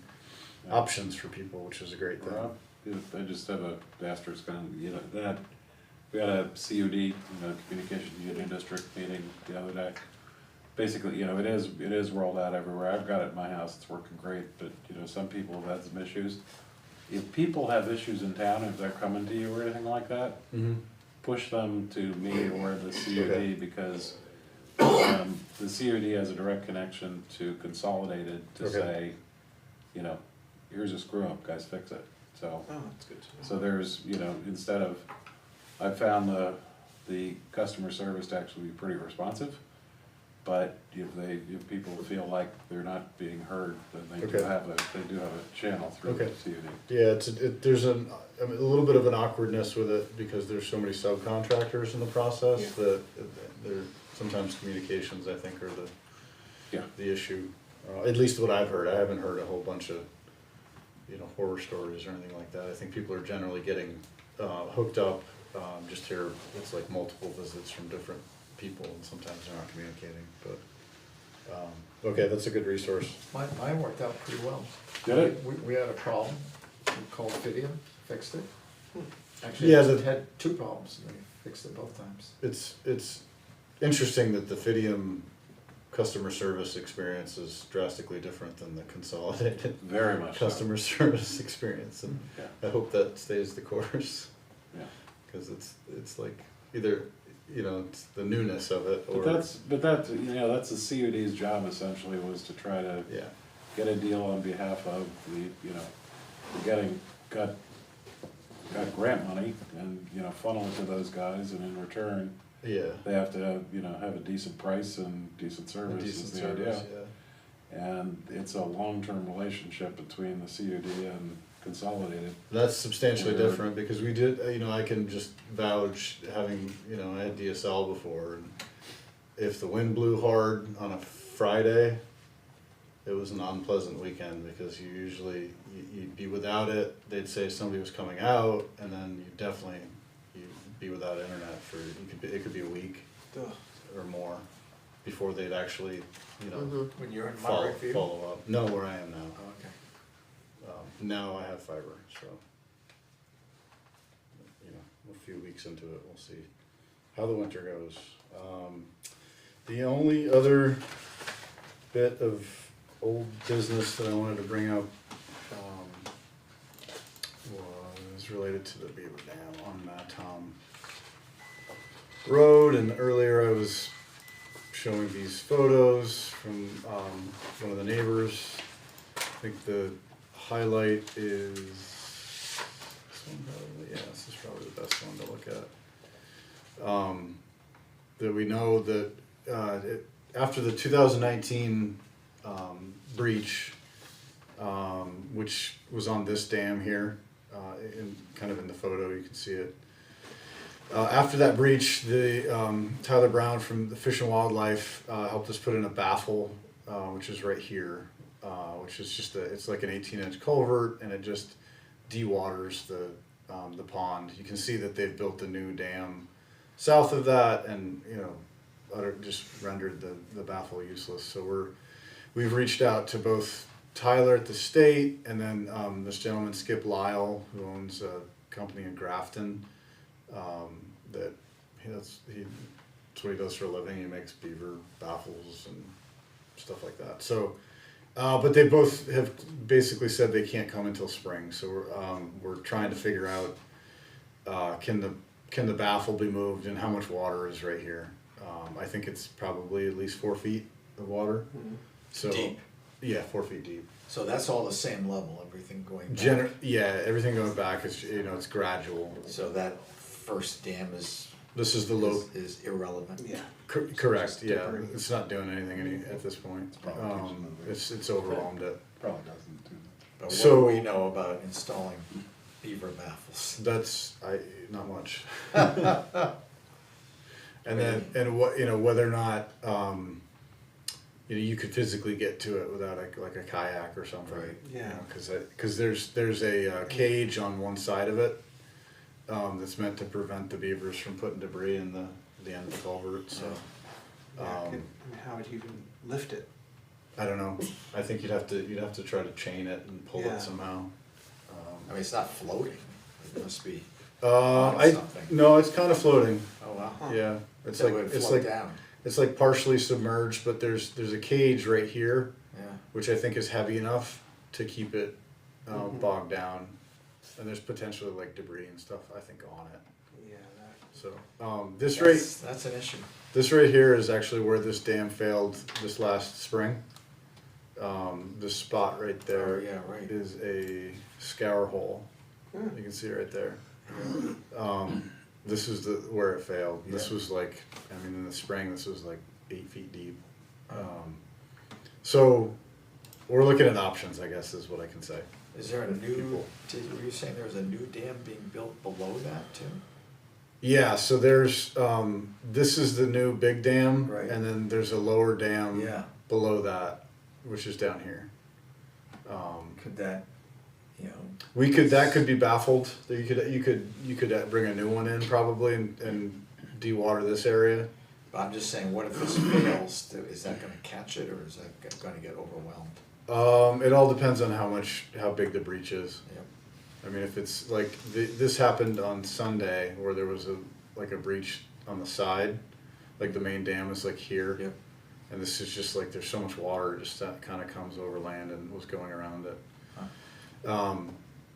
options for people, which is a great thing. Rob, I just have a asterisk on, that, we had a CUD, Communication Union District meeting the other day. Basically, it is rolled out everywhere. I've got it in my house, it's working great, but, some people have had some issues. If people have issues in town, if they're coming to you or anything like that, push them to me or the CUD, Okay. because the CUD has a direct connection to Consolidated to Okay. say, here's a screw up, guys, fix it. So, Oh, that's good to know. so there's, instead of, I found the customer service to actually be pretty responsive. but if people feel like they're not being heard, then they do Okay. have a channel through the Okay. CUD. Yeah, there's a little bit of an awkwardness with it because there's so many subcontractors in the process that there, sometimes communications, I think, are Yeah. the issue. At least what I've heard. I haven't heard a whole bunch of, horror stories or anything like that. I think people are generally getting hooked up. Just hear it's like multiple visits from different people, and sometimes they're not communicating. But okay, that's a good resource. Mine worked out pretty well. Did it? We had a problem, we called Fidium, fixed it. Hmm. Actually, Yeah, it had two problems, and they fixed it both times. It's interesting that the Fidium customer service experience is drastically different than the consolidated Very much so. customer service experience, and Yeah. I hope that stays the course. Yeah. Because it's like either, it's the newness of it, or. That's the CUD's job essentially, was to try to Yeah, get a deal on behalf of got grant money and, funnel it to those guys, and in return, yeah. they have to have a decent price and decent A service is decent the service, idea. yeah. And it's a long-term relationship between the CUD and Consolidated. That's substantially Or- different, because we did, I can just vouch, having, I had DSL before, and if the wind blew hard on a Friday, it was an unpleasant weekend, because you'd be without it, they'd say somebody was coming out, and then you'd be without internet for, it could be a week Ugh. or more before they'd actually, Mhm. When you're in follow Monterey Field? up. No, where I am now. Oh, okay. Now I have fiber, so, a few weeks into it, we'll see how the winter goes. The only other bit of old business that I wanted to bring up, was related to the Beaver Dam on Tom Road, and earlier I was showing these photos from, one of the neighbors. I think the highlight is this one probably. Yeah, this is probably the best one to look at. That we know that after the 2019 breach, which was on this dam here, in the photo you can see it. After that breach, the Tyler Brown from the Fish and Wildlife helped us put in a baffle, which is right here. Which is just it's like an 18-inch culvert, and it just dewaters the pond. You can see that they've built a new dam south of that, and just rendered the baffle useless. So we've reached out to both Tyler at the state, and then this gentleman Skip Lyle, who owns a company in Grafton. That's what he does for a living. He makes beaver baffles and stuff like that. So. But they both have basically said they can't come until spring, so we're trying to figure out can the baffle be moved, and how much water is right here. I think it's probably at least 4 feet of water. Mhm. So Deep? Yeah, 4 feet deep. So that's all the same level, everything going back? Everything going back is it's gradual. So that first dam is This is the low. is irrelevant? Yeah. Correct. Just Yeah, debris. it's not doing anything at this point. probably It's overwhelmed it. Probably doesn't do But what So- do we know about installing beaver baffles? That's not much. And then whether or not you could physically get to it without a kayak or something. Right. Yeah. Because there's a cage on one side of it that's meant to prevent the beavers from putting debris in the end of the culvert. So How would you even lift it? I don't know. I think you'd have to try to chain it and pull Yeah. it somehow. I mean, it's not floating, it must be, something. No, it's kind of floating. oh wow. Huh. Yeah, it's So like it would it's float like down, it's like partially submerged, but there's a cage right here, yeah. which I think is heavy enough to keep it Mhm. bogged down, and there's potentially like debris and stuff I think on it. Yeah. So That's an issue. this right here is actually where this dam failed this last spring. This spot right there Oh, yeah, right. is a scour hole. Hmm. You can see right there. This is where it failed. This Yeah. was like, in the spring, this was like 8 feet deep. So, we're looking at options, I guess, is what I can say. Is there a new, People. were you saying there's a new dam being built below that too? Yeah, so there's, this is the new big dam, Right. and then there's a lower dam Yeah. below that, which is down here. Could that, you know, That could be baffled. You could bring a new one in probably and de-water this area. but I'm just saying, what if this fails, is that gonna catch it, or is that gonna get overwhelmed? It all depends on how big the breach is. Yep. I mean, if it's like, this happened on Sunday where there was a breach on the side, like the main dam is like here. Yep. And this is just like, there's so much water just that kind of comes over land and was going around it.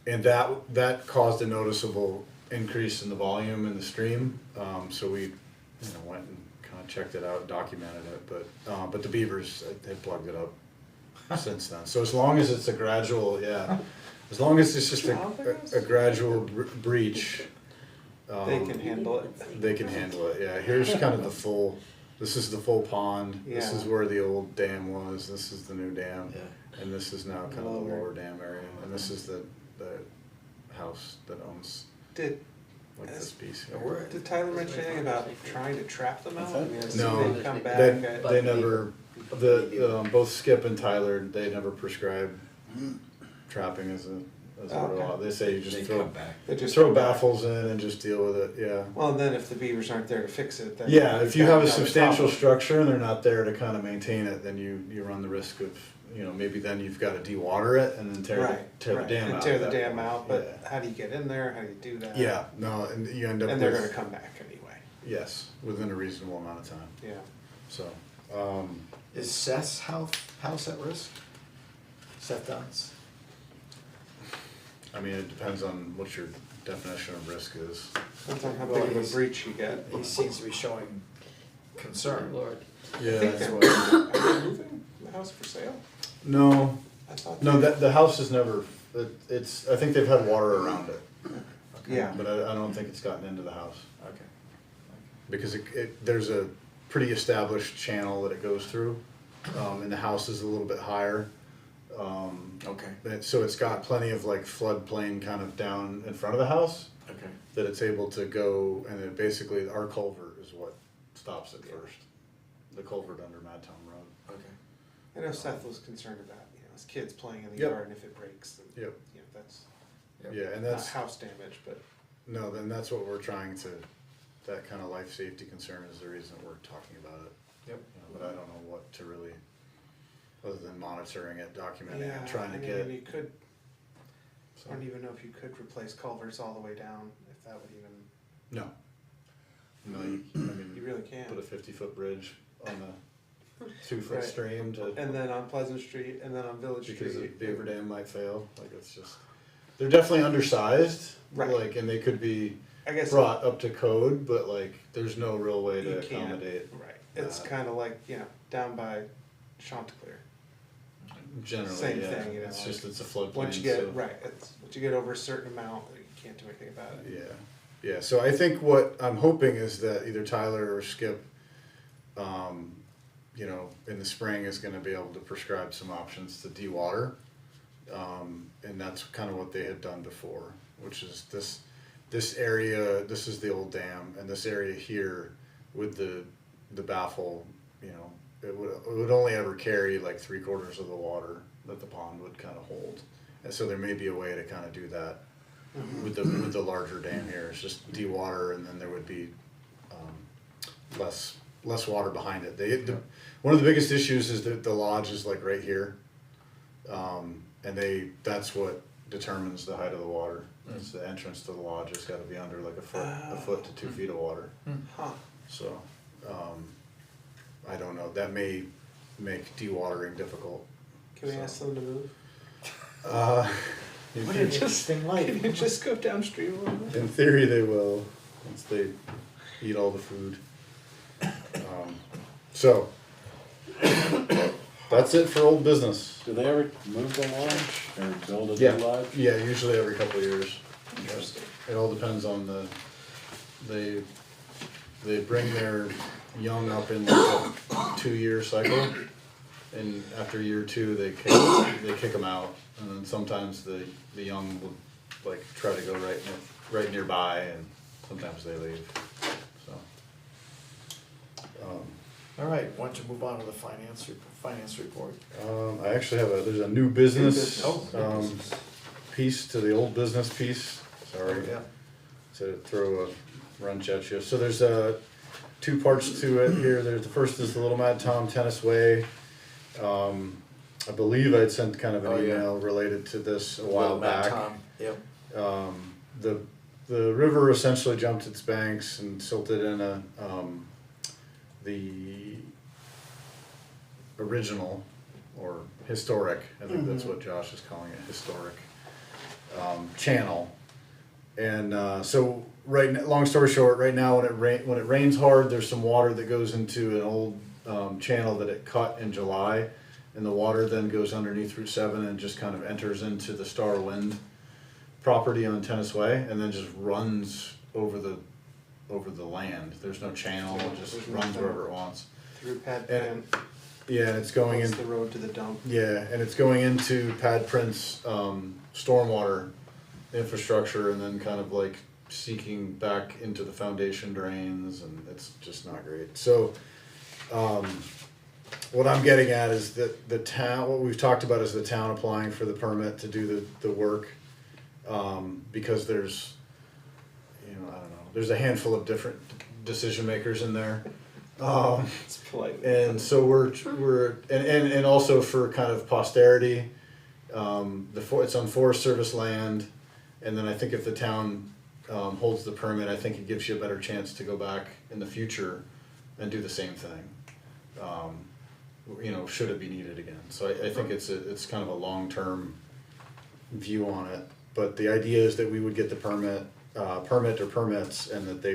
And that caused a noticeable increase in the volume in the stream. So we, went and kind of checked it out, documented it, but the beavers had plugged it up since then. So as long as it's a gradual, as long as it's just a gradual breach, They can handle it. they can handle it. Yeah, here's kind of this is the full pond. This is Yeah. where the old dam was. This is the new dam. Yeah. And this is now kind of the Lower. lower dam area. And this is the house that owns Did like this piece Yeah, here. we're- Did Tyler mention anything about trying to trap them out? I mean, I see No, they come back. They never, both Skip and Tyler, they never prescribe trapping as a Oh, okay. law. They say you just They throw come back. They just throw come back. baffles in and just deal with it, yeah. Well, and then if the beavers aren't there to fix it, then. Yeah, if you have a got another substantial problem. structure and they're not there to kind of maintain it, then you run the risk of, maybe then you've got to de-water it and then tear Right, the right, dam and out. tear at the that dam point. out, but how do you get in there? How do you do that? Yeah, no, and you end up And they're with- gonna come back anyway, Yes, within a reasonable amount of time, yeah. so, Is Seth's house at risk? Seth Dunn's? I mean, it depends on what your definition of risk is. Depends on how Well, big of a he's- breach you get. He seems to be showing concern. Lord. I Yeah, think that's they're, what, are they moving the house for sale? no, I thought. no, the house is never, it's, I think they've had water around it, Yeah, but I don't think it's gotten into the house. Okay. Because there's a pretty established channel that it goes through, and the house is a little bit higher. Okay. So it's got plenty of like floodplain kind of down in front of the house Okay. that it's able to go, and then basically our culvert is what stops it first. The culvert under Madtown Road. Okay. I know Seth was concerned about, his kids playing in the Yep. yard, and if it breaks, then, Yep. that's Yep. Yeah, and not that's, house damage, but. no, then that's what we're trying to, that kind of life safety concern is the reason we're talking about it. Yep. But I don't know what to really, other than monitoring it, documenting Yeah, it, trying to I mean, get. you could, so- I don't even know if you could replace culverts all the way down, if that would even, No. No, I you mean, really can't. put a 50-foot bridge on the 2-foot Right. stream to, And then on Pleasant Street, and then on Village because the Street. Beaver Dam might fail, like it's just, they're definitely undersized. Right. Like, and they could be I guess. brought up to code, but like, there's no real way You to can't. accommodate. Right, it's that. kinda like, down by Chanticleer. Generally, Same yeah, thing, it's like, just, it's a floodplain, Once you so. get, right, once you get over a certain amount, you can't do anything about it. Yeah, so I think what I'm hoping is that either Tyler or Skip, in the spring is gonna be able to prescribe some options to de-water. And that's kind of what they had done before, which is this area, this is the old dam, and this area here with the baffle, it would only ever carry like 3/4 of the water that the pond would kind of hold. And so there may be a way to kind of do that with the larger dam here. It's just de-water, and then there would be less water behind it. One of the biggest issues is that the lodge is like right here, and that's what determines the height of the water. It's the entrance to the lodge has got to be under like a foot to 2 feet of water. Huh, So I don't know. That may make de-watering difficult. can we ask them to move? In What theory- an interesting life. Can you just go downstream a little bit? In theory, they will, once they eat all the food. So, that's it for old business. Do they ever move the lodge or build a Yeah, new lodge? yeah, usually every couple of years. Interesting. It all depends on they bring their young up in like a 2-year cycle, and after year 2, they kick them out, and then sometimes the young will like try to go right nearby, and sometimes they leave. So, All right, why don't you move on to the finance report? I actually have there's a new business, Oh, new business. piece to the old business piece. Sorry. Yeah. To throw a wrench at you. So there's 2 parts to it here. There's the first is the Little Mad Tom Tennis Way. I believe I'd sent kind of an Oh, yeah. email related to this a while Little Mad back. Tom, yep. The river essentially jumped its banks and silted in the original or historic, I think that's what Josh is calling it, historic channel. And so long story short, right now when it rains hard, there's some water that goes into an old channel that it cut in July, and the water then goes underneath Route 7 and just kind of enters into the Star Wind property on Tennis Way, and then just runs over the land. There's no channel, it just runs wherever it wants. Through Pad And- Print, Yeah, and it's going in. that's the road to the dump. Yeah, and it's going into Pad Print's stormwater infrastructure, and then kind of like seeking back into the foundation drains, and it's just not great. So, what I'm getting at is that the town, what we've talked about is the town applying for the permit to do the work, because there's, I don't know, there's a handful of different decision makers in there. It's polite. And so we're and also for kind of posterity, it's on Forest Service land, and then I think if the town holds the permit, I think it gives you a better chance to go back in the future and do the same thing. Should it be needed again. So I think it's kind of a long-term view on it. But the idea is that we would get the permit or permits, and that they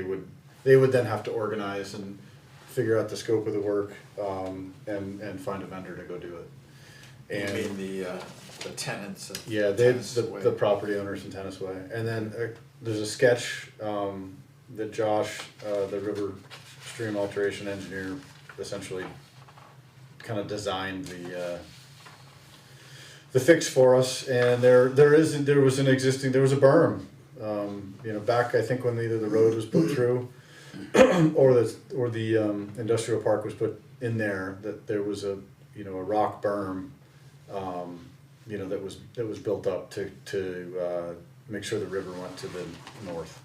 would then have to organize and figure out the scope of the work, and find a vendor to go do it. You And mean the tenants of yeah, Tennis Way. the property owners in Tennis Way. And then there's a sketch that Josh, the river stream alteration engineer, essentially kind of designed the fix for us. And there was a berm, back I think when either the road was put through or the industrial park was put in there, that there was a rock berm, that was built up to make sure the river went to the north.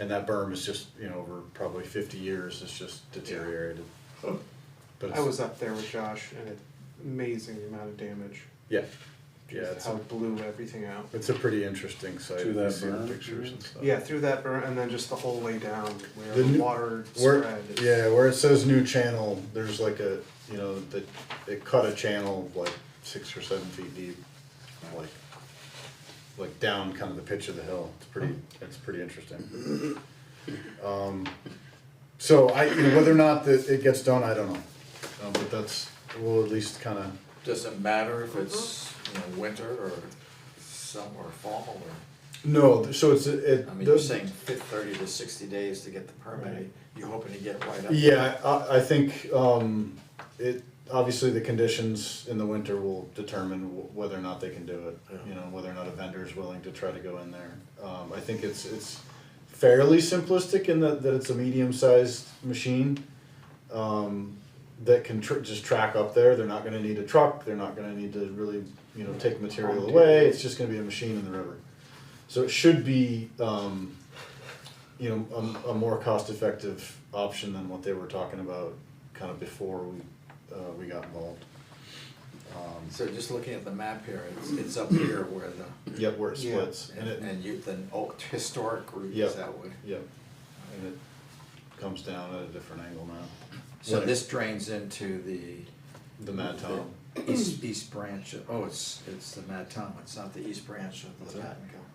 And that berm is just, over probably 50 years, it's just deteriorated. But I was up there with Josh, and it amazing amount of damage. yeah, Just how it blew everything out. it's a pretty interesting site. To that You see the berm? pictures and stuff. Yeah, through that burn, and then just the whole way down where The the new- water Where, spread. where it says new channel, there's like it cut a channel like 6 or 7 feet deep, like down kind of the pitch of the hill. It's pretty interesting. So whether or not that it gets done, I don't know. But we'll at least kind of. Does it matter if it's, winter or summer or fall or? No, so You're saying 30 to 60 days to get the permit, you're hoping to get it right up? Yeah, I think obviously the conditions in the winter will determine whether or not they can do it. Yeah. Whether or not a vendor is willing to try to go in there. I think it's fairly simplistic in that it's a medium-sized machine that can just track up there. They're not going to need a truck. They're not going to need to really take material away. It's just going to be a machine in the river. So it should be a more cost-effective option than what they were talking about kind of before we got involved. So just looking at the map here, it's up here where Yep, where it Yeah. splits. the old historic route Yep. is that way. Yep, and it comes down at a different angle now. So When this drains into the Mad Tom. the east branch of, it's the Mad Tom, it's not the east branch of the Pattenkill.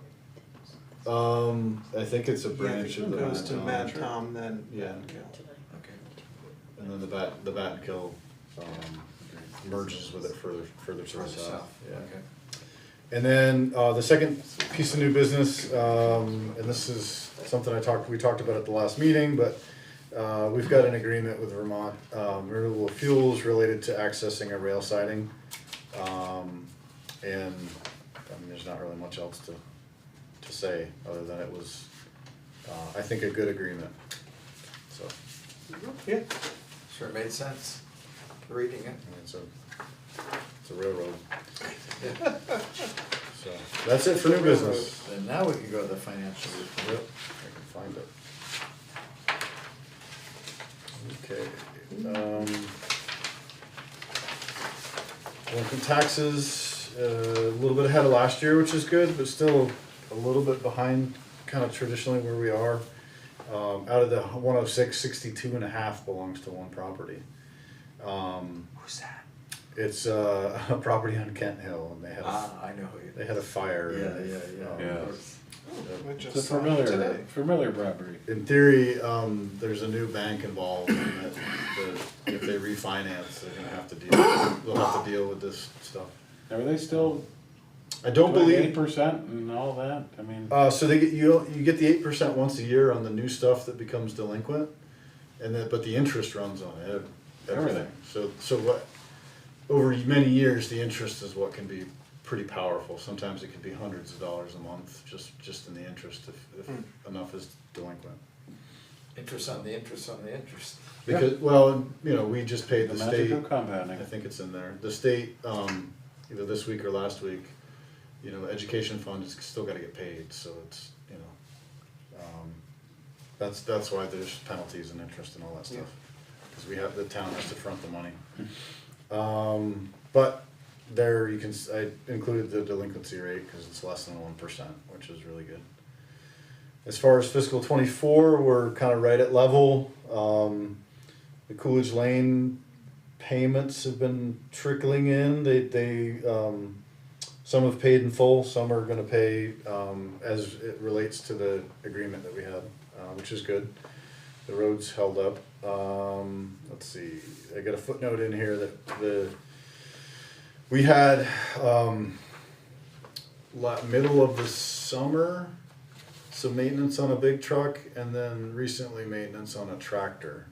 I think it's a Yeah, branch it of the goes to Tom. Mad Tom, then. Yeah. Okay. And then the Battenkill merges with it further to the Further south. south, Yeah. okay. And then the second piece of new business, and this is something we talked about at the last meeting, but We've got an agreement with Vermont Renewable Fuels related to accessing a rail siding. And, I mean, there's not really much else to say, other than it was, I think, a good agreement, so. Yeah, Sure made sense, reading it. I mean, it's a railroad. So, that's it for new business. And now we can go to the financial report. Yep, I can find it. Okay, delinquent taxes, a little bit ahead of last year, which is good, but still a little bit behind kind of traditionally where we are. Out of the 106, 62.5 belongs to one property. Who's that? It's a property on Kent Hill, and I know who you. they had a fire. and, Yeah. uh, I It's just a saw it today. familiar property. In theory, there's a new bank involved, and if they refinance, they're gonna have to they'll have to deal with this stuff. Are they still I don't believe, 8% and all that? I mean, so they get, you get the 8% once a year on the new stuff that becomes delinquent, but the interest runs on everything. So what, over many years, the interest is what can be pretty powerful. Sometimes it could be hundreds of dollars a month, just in the interest, if enough is delinquent. Interest on the interest on the interest. Because, well, we just paid the the magic state, of compounding. I think it's in there, the state, either this week or last week, the education fund has still gotta get paid, so it's, that's why there's penalties and interest and all that stuff. Cause the town has to front the money. But there I included the delinquency rate, cause it's less than 1%, which is really good. As far as fiscal '24, we're kinda right at level. The Coolidge Lane payments have been trickling in. They some have paid in full, some are gonna pay, as it relates to the agreement that we had, which is good. The roads held up. Let's see, I got a footnote in here that we had, middle of the summer, some maintenance on a big truck, and then recently maintenance on a tractor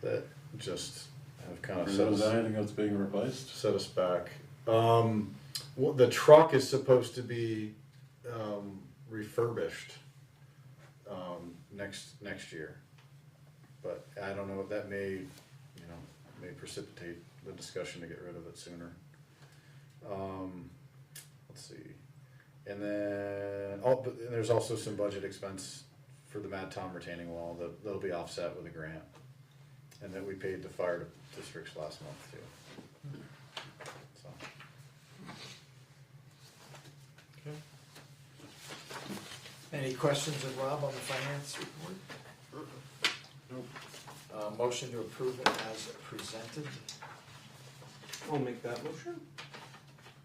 that just have kind of Is that anything that's being replaced? set us back. The truck is supposed to be refurbished next year, but I don't know if that may precipitate the discussion to get rid of it sooner. Let's see, and then but there's also some budget expense for the Mad Tom retaining wall that'll be offset with a grant, and that we paid the fire districts last month too. So. Any questions of Rob on the finance report? Nope. Motion to approve it as presented. I'll make that motion.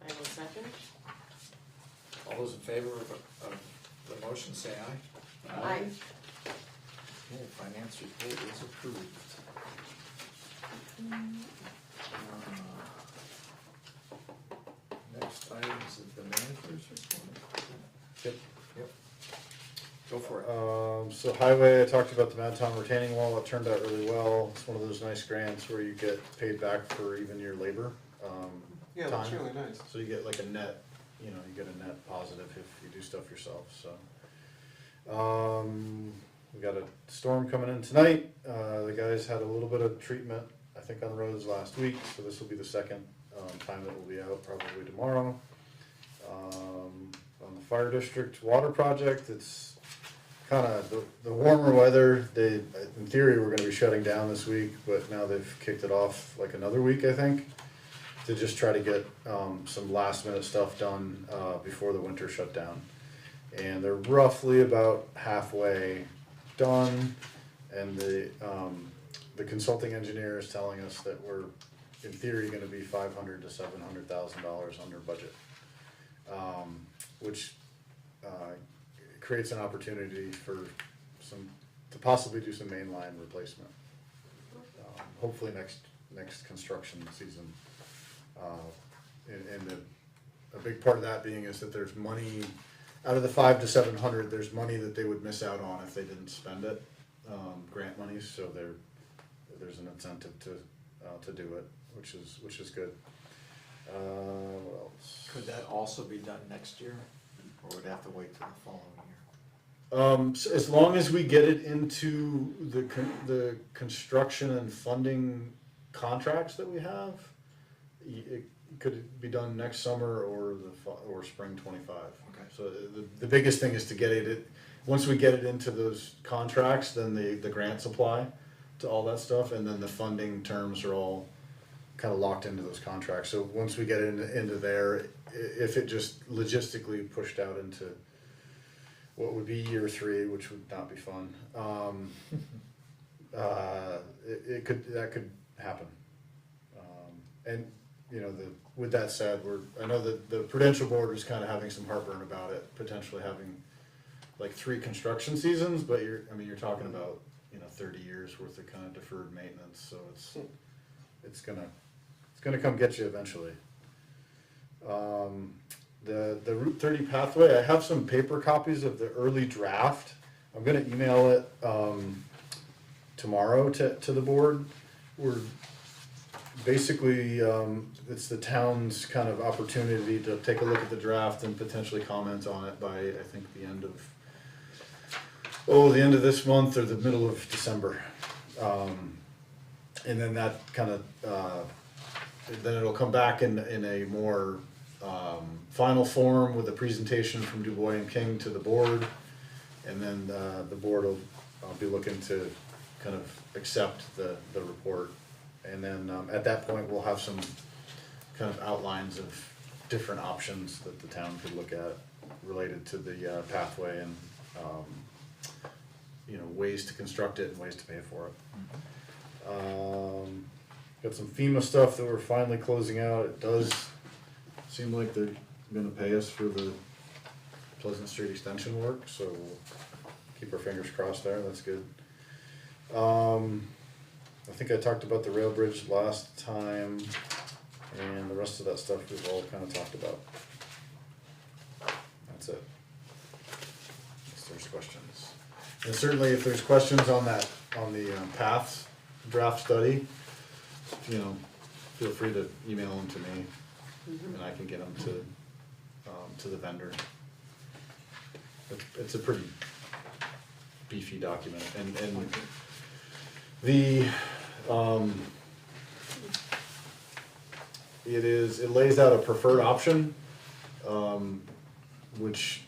I will second. All those in favor of the motion, say aye. Aye. Okay, finance report is approved. Next item is the manager's report. Yep. Yep. Go for it. So highway, I talked about the Mad Tom retaining wall, it turned out really well. It's one of those nice grants where you get paid back for even your labor. Yeah, that's time. really nice. So you get like a net, you get a net positive if you do stuff yourself, so. We got a storm coming in tonight, the guys had a little bit of treatment, I think, on the roads last week, so this will be the second, time that we'll be out, probably tomorrow. On the fire district water project, it's kinda, the warmer weather, in theory, we're gonna be shutting down this week, but now they've kicked it off like another week, I think, to just try to get, some last minute stuff done, before the winter shutdown. And they're roughly about halfway done, and the consulting engineer is telling us that we're, in theory, gonna be $500,000 to $700,000 under budget. Which creates an opportunity for to possibly do some mainline replacement. Hopefully next construction season. And a big part of that being is that there's money, out of the 500 to 700, there's money that they would miss out on if they didn't spend it. grant monies, so there's an incentive to do it, which is good. What else? Could that also be done next year, or would it have to wait till the following year? So as long as we get it into the construction and funding contracts that we have, it could be done next summer or spring '25. Okay. So the biggest thing is to get it, once we get it into those contracts, then the grants apply to all that stuff, and then the funding terms are all kind of locked into those contracts. So once we get into there, if it just logistically pushed out into what would be year 3, which would not be fun, that could happen. And with that said, I know that the Prudential Board was kind of having some heartburn about it, potentially having like 3 construction seasons, but you're talking about 30 years worth of kind of deferred maintenance, so it's gonna come get you eventually. The Route 30 pathway, I have some paper copies of the early draft. I'm gonna email it tomorrow to the board. We're basically, it's the town's kind of opportunity to take a look at the draft and potentially comment on it by, I think, the end of this month or the middle of December. And then that kind of, then it'll come back in a more final form with a presentation from Du Bois and King to the board. And then the board will be looking to kind of accept the report. And then at that point, we'll have some kind of outlines of different options that the town could look at related to the pathway and ways to construct it and ways to pay for it. Got some FEMA stuff that we're finally closing out. It does seem like they're gonna pay us for the Pleasant Street extension work, so we'll keep our fingers crossed there. That's good. I think I talked about the rail bridge last time, and the rest of that stuff we've all kind of talked about. That's it. Unless there's questions. And certainly if there's questions on the paths draft study, feel free to email them to me, and I can get them to the vendor. It's a pretty beefy document, and it lays out a preferred option, which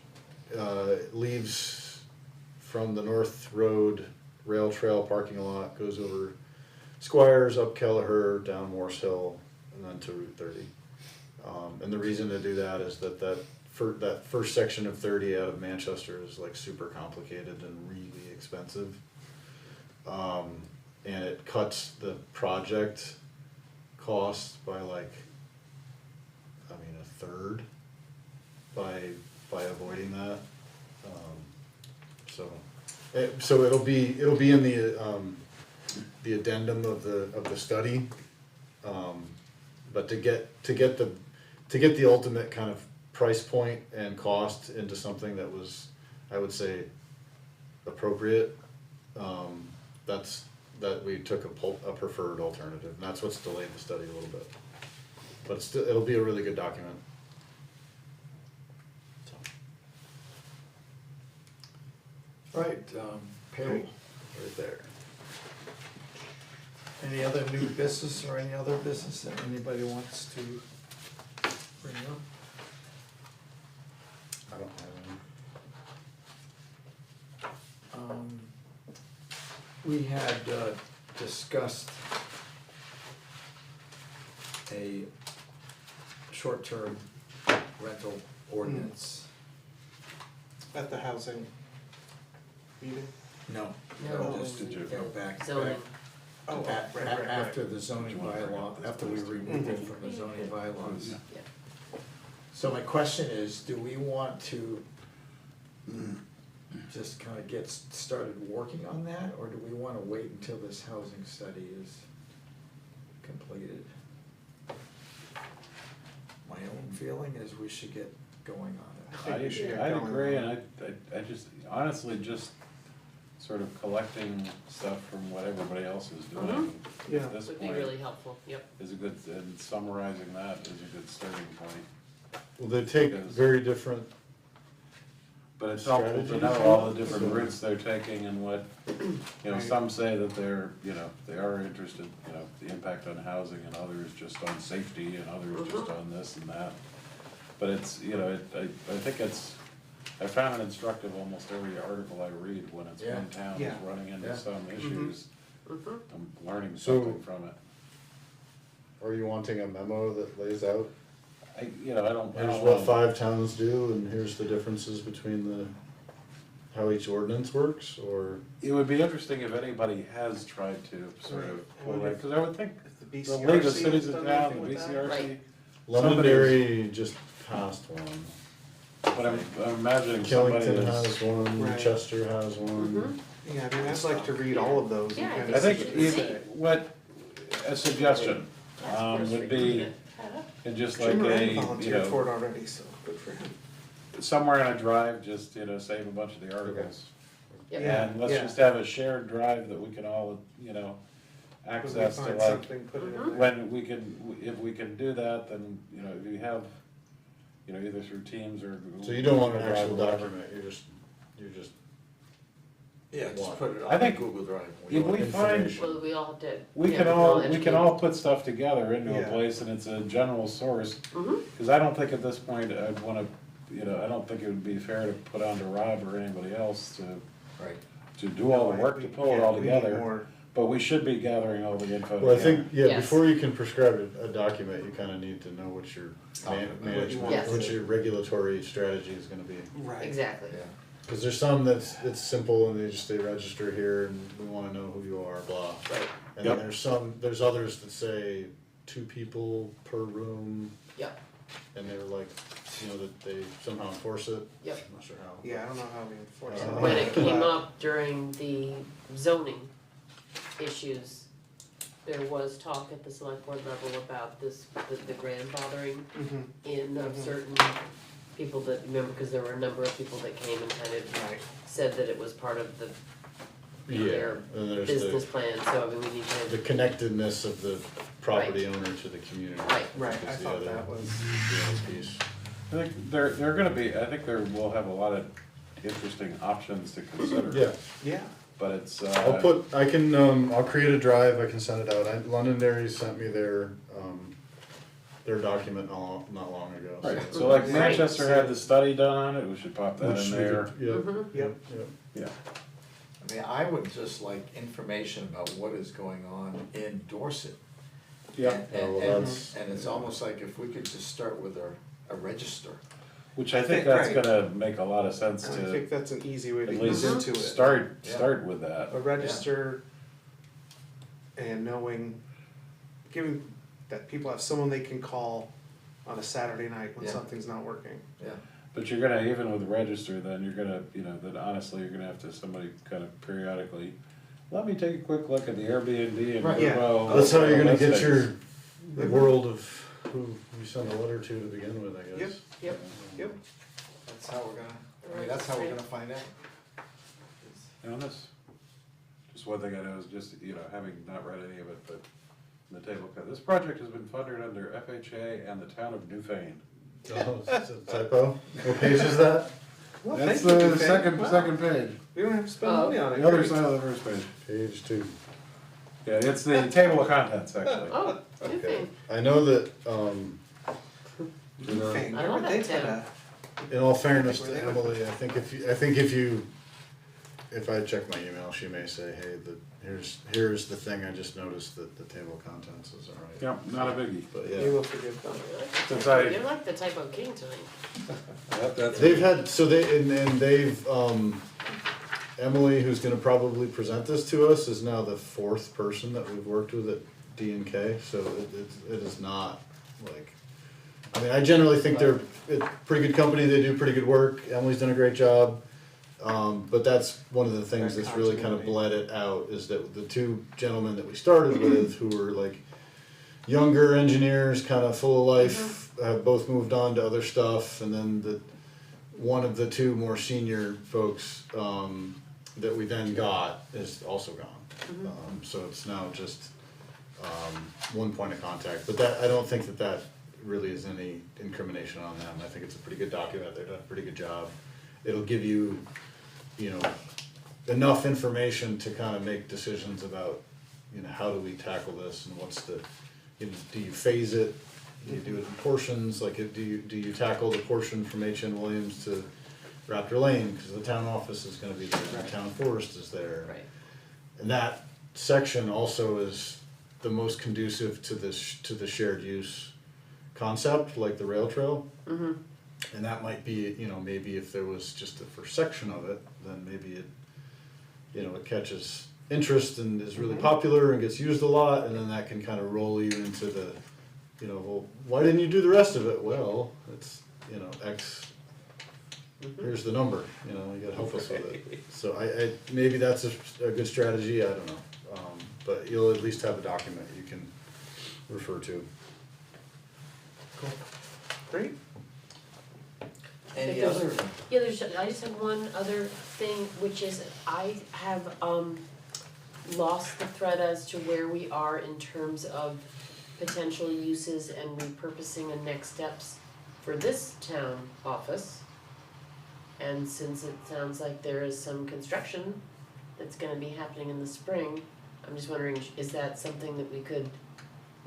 leaves from the North Road Rail Trail parking lot, goes over Squires, up Kelleher, down Morse Hill, and then to Route 30. And the reason to do that is that first section of 30 out of Manchester is like super complicated and really expensive. And it cuts the project cost by a third by avoiding that. So it'll be in the addendum of the study. But to get the ultimate kind of price point and cost into something that was, I would say, appropriate, that we took a preferred alternative, and that's what's delayed the study a little bit. But it'll be a really good document. So. All right, payroll, Right there. any other new business or any other business that anybody wants to bring up? I don't have any. We had discussed a short-term rental ordinance. At the housing meeting? No, No. just to go back. Zoning. Oh, right. After the zoning bylaw, after we removed it from the zoning bylaws. Yeah. So my question is, do we want to just kind of get started working on that, or do we want to wait until this housing study is completed? My own feeling is we should get going on it. I'd agree, and I just, honestly, just sort of collecting stuff from what everybody else is doing. Yeah. At this Would be point really helpful, yep. is a good, and summarizing that is a good starting point. Well, they take Because- very different, But it's helpful to know Strategies. all the different routes they're taking and what, you know, some say that they're, you know, they are interested, you know, the impact on housing, and others just on safety, and others just on this and that. But it's, you know, I think it's, I found it instructive almost every article I read when it's Yeah. one town is Yeah. running into Yeah. some issues. Mhm. I'm learning So- something from it. are you wanting a memo that lays out, You know, I don't here's wanna- what 5 towns do, and here's the differences between how each ordinance works, or? It would be interesting if anybody has tried to sort Right. of pull that, because I would think If the the BCRC League of Cities has and done Towns, anything the with that? BCRC, Right. Londonderry just passed one. but I'm imagining somebody Killington is. has one, Right. Chester has one. Yeah, I mean, I'd like to read all of those and Yeah, I kind I of think see what you they should say. what, a suggestion, Task force would for be, doing it. and just like Jim a, Ryan you volunteered for know, it already, so good for him. somewhere in a drive, just, you know, save a bunch of the articles. Yep. Yeah, And let's yeah. just have a shared drive that we can all, you know, When we access to, find like, something, put it in Mhm. there. when we can, if we can do that, then, you know, if you have, you know, either through Teams or Google. So you don't want an Drive, actual whatever. document, you're just, Yeah, One. just put it I on think Google Drive. if we find, information. Well, we all have to. we yeah, can we'll all, we educate. can all put stuff together into a Yeah. place and it's a general source. Mhm. Cause I don't think at this point I'd wanna, you know, I don't think it would be fair to put on to Rob or anybody else Right. to do all the work to pull it all We need together. more. But we should be gathering all the info well, I together. think, yeah, Yes. before you can prescribe a document, you kinda need to know what your management, Yes. what your regulatory strategy is gonna be. Right. Exactly. Yeah. Cause there's some it's simple and they just say register here and we wanna know who you are, blah. Right, And Yep. then there's others that say 2 people per room, yep, and they're like, you know, that they somehow enforce it. Yep. I'm not sure how. Yeah, I don't know how we enforce it. when it came But- up during the zoning issues, there was talk at the select board level about this, the grandfathering Mhm. in of Mhm. certain people that, remember, cause there were a number of people that came and kind of Right. said that it was part of the, Yeah, their and there's business plan, so I mean, we need the to, connectedness of the property owner to the community. Right. Right, is I the thought other- that was, the other piece. I think they're gonna be, I think we'll have a lot of interesting options to consider. Yeah, yeah, But it's, I'll create a drive, I can send it out. Londonderry sent me their document not long ago. right, so like Right. Manchester had the study done on it, we should pop that Which in we there. could- Yeah, Mhm. yep. yeah. Yeah, I mean, I would just like information about what is going on in Dorset. yeah, And, well, and, that's- and it's almost like if we could just start with a register. which I think think, that's right. gonna make a lot of sense And I to think that's an easy way to at ease least into it. start Yeah. with that. A register and knowing, giving, that people have someone they can call on a Saturday night when Yeah. something's not working. Yeah. But you're gonna, even with the register, then you're gonna, you know, then honestly, you're gonna have to, somebody kind of periodically, let me take a quick look at the Airbnb and Right. Yeah. Vrbo. That's how you're gonna get listings. the world of who you send a letter to begin with, I guess. Yep. Yep. That's how we're gonna, I mean, that's how we're gonna find out. You know, this, just one thing I know is just, you know, having not read any of it, but in the table, this project has been funded under FHA and the town of Newfane. Oh, is it a typo? What page is that? Well, That's thank you, the Dufay. second Wow. page, We don't have to spend Oh. money on it. the other Great. side of the first page. Page 2. Yeah, it's the table of contents, actually. oh, new thing, I know that, Thing. I Where love would they that put town. in all fairness Where to they would- Emily, I think if I check my email, she may say, hey, here's the thing, I just noticed that the table of contents isn't right. Yep, not a biggie. But We yeah, will forgive them. Since I- you're like the typo king tonight. That's. they've had, so they've, Emily, who's gonna probably present this to us, is now the 4th person that we've worked with at D&K, so it is not like, I mean, I generally think they're a pretty good company, they do pretty good work, Emily's done a great job. But that's one of the things That that's really kind of continuity. bled it out, is that the 2 gentlemen that we started with, who were like younger engineers, kind of full of life, have both moved on to other stuff, and then one of the 2 more senior folks, that we then got is also gone. Mhm. So it's now just, one point of contact, but that, I don't think that that really is any incrimination on them. I think it's a pretty good document, they've done a pretty good job. It'll give you, you know, enough information to kind of make decisions about, you know, how do we tackle this and what's the, you know, do you phase it? Do you do it in portions, like, do you tackle the portion from H.N. Williams to Raptor Lane, cause the town office is gonna be there, and the town forest is there. Right. And that section also is the most conducive to this, to the shared use concept, like the rail trail. Mm-hmm. And that might be, you know, maybe if there was just the first section of it, then maybe it, you know, it catches interest and is really popular and gets used a lot, and then that can kind of roll you into the, you know, well, why didn't you do the rest of it? Well, it's, you know, X, here's the number, you know, you gotta help us with it. So I maybe that's a good strategy, I don't know. But you'll at least have a document you can refer to. Cool. Great. Any There's- other, Yeah, I just have one other thing, which is I have, lost the thread as to where we are in terms of potential uses and repurposing and next steps for this town office. And since it sounds like there is some construction that's gonna be happening in the spring, I'm just wondering, is that something that we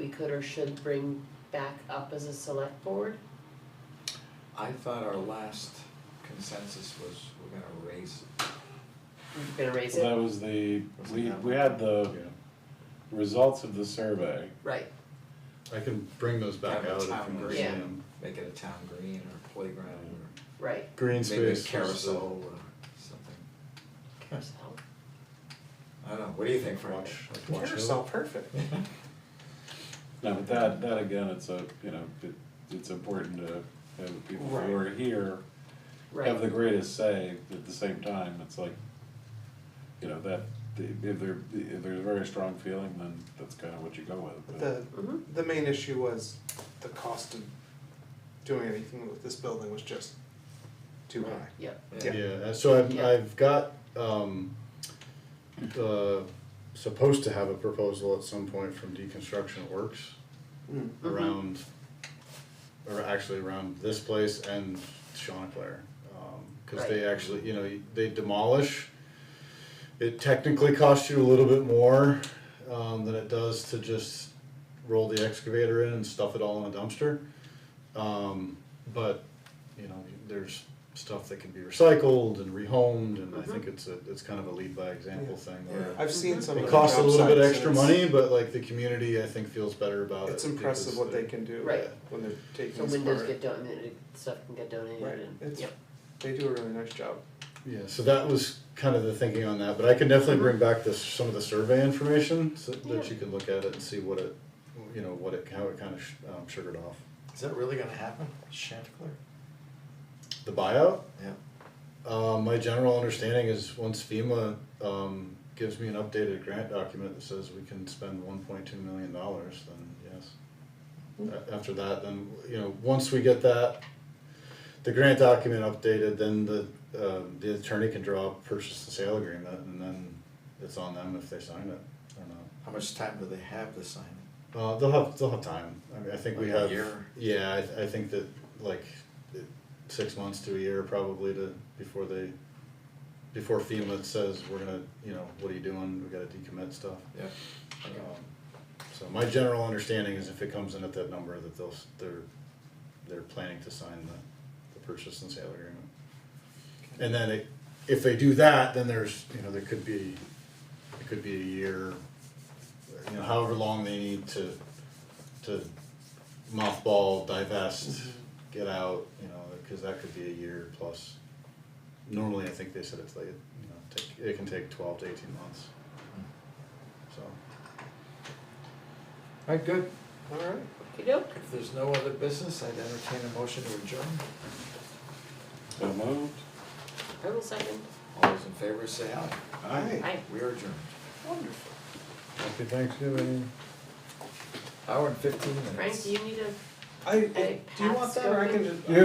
could or should bring back up as a select board? I thought our last consensus was we're gonna raise it. You're gonna raise Well, that it? was the, Wasn't we, that we one? had the Yeah. results of the survey. Right, I can bring those back Have a out if town you want to green. see Yeah. them. Make it a town green or playground right, Green or maybe a space. carousel or something. carousel. I don't know, what do you think, Frank? Watch Carousel, perfect. No, but that again, it's a, you know, it's important to have the people who are here have the Right, greatest say. At the same time, it's like, you know, that, if there's a very strong feeling, then that's kind of what you go with. But Mhm. The main issue was the cost of doing anything with this building was just too high. yep, Yeah, so Yeah. I've got, supposed to have a proposal at some point from Deconstruction Works Mm. around, or actually around this place and Chanticleer. Cause they Right. actually, you know, they demolish, it technically costs you a little bit more, than it does to just roll the excavator in and stuff it all in a dumpster. But, you know, there's stuff that can be recycled and rehomed, and I think it's kind of a lead by example thing where I've seen some of it the costs a job little bit sites, extra and money, but like the community, I think, feels better about it. It's impressive because what they can do Right. when they're taking so this windows apart. get donated, stuff can get donated Right, and, it's, yep, they do a really nice job. Yeah, so that was kind of the thinking on that, but I can definitely bring back some of the survey information so Yeah. that you can look at it and see what it, you know, how it kind of sugared off. Is that really gonna happen, Chanticleer? The buyout? Yeah. My general understanding is once FEMA, gives me an updated grant document that says we can spend $1.2 million, then yes. After that, then, you know, once we get that, the grant document updated, then the attorney can draw a purchase and sale agreement, and then it's on them if they sign it or not. How much time do they have to sign it? They'll have time. I mean, I think we Like a have. year? Yeah, I think that like 6 months to a year probably before FEMA says we're gonna, you know, what are you doing? We gotta decommit stuff. Yeah. So my general understanding is if it comes in at that number, that they're planning to sign the purchase and sale agreement. And then if they do that, then there's, you know, it could be a year, you know, however long they need to mothball, divest, get out, you know, cause that could be a year plus. Normally, I think they said it's like, you know, it can take 12 to 18 months. So, Alright, good. Alright, okey-doke. If there's no other business, I'd entertain a motion to adjourn. So moved. I will second. All those in favor say aye. Aye. Aye. We are adjourned. Wonderful. happy Thanksgiving. Hour and 15 minutes. Frank, do you need I, a do you want Pat's that or I can going? just? Yeah,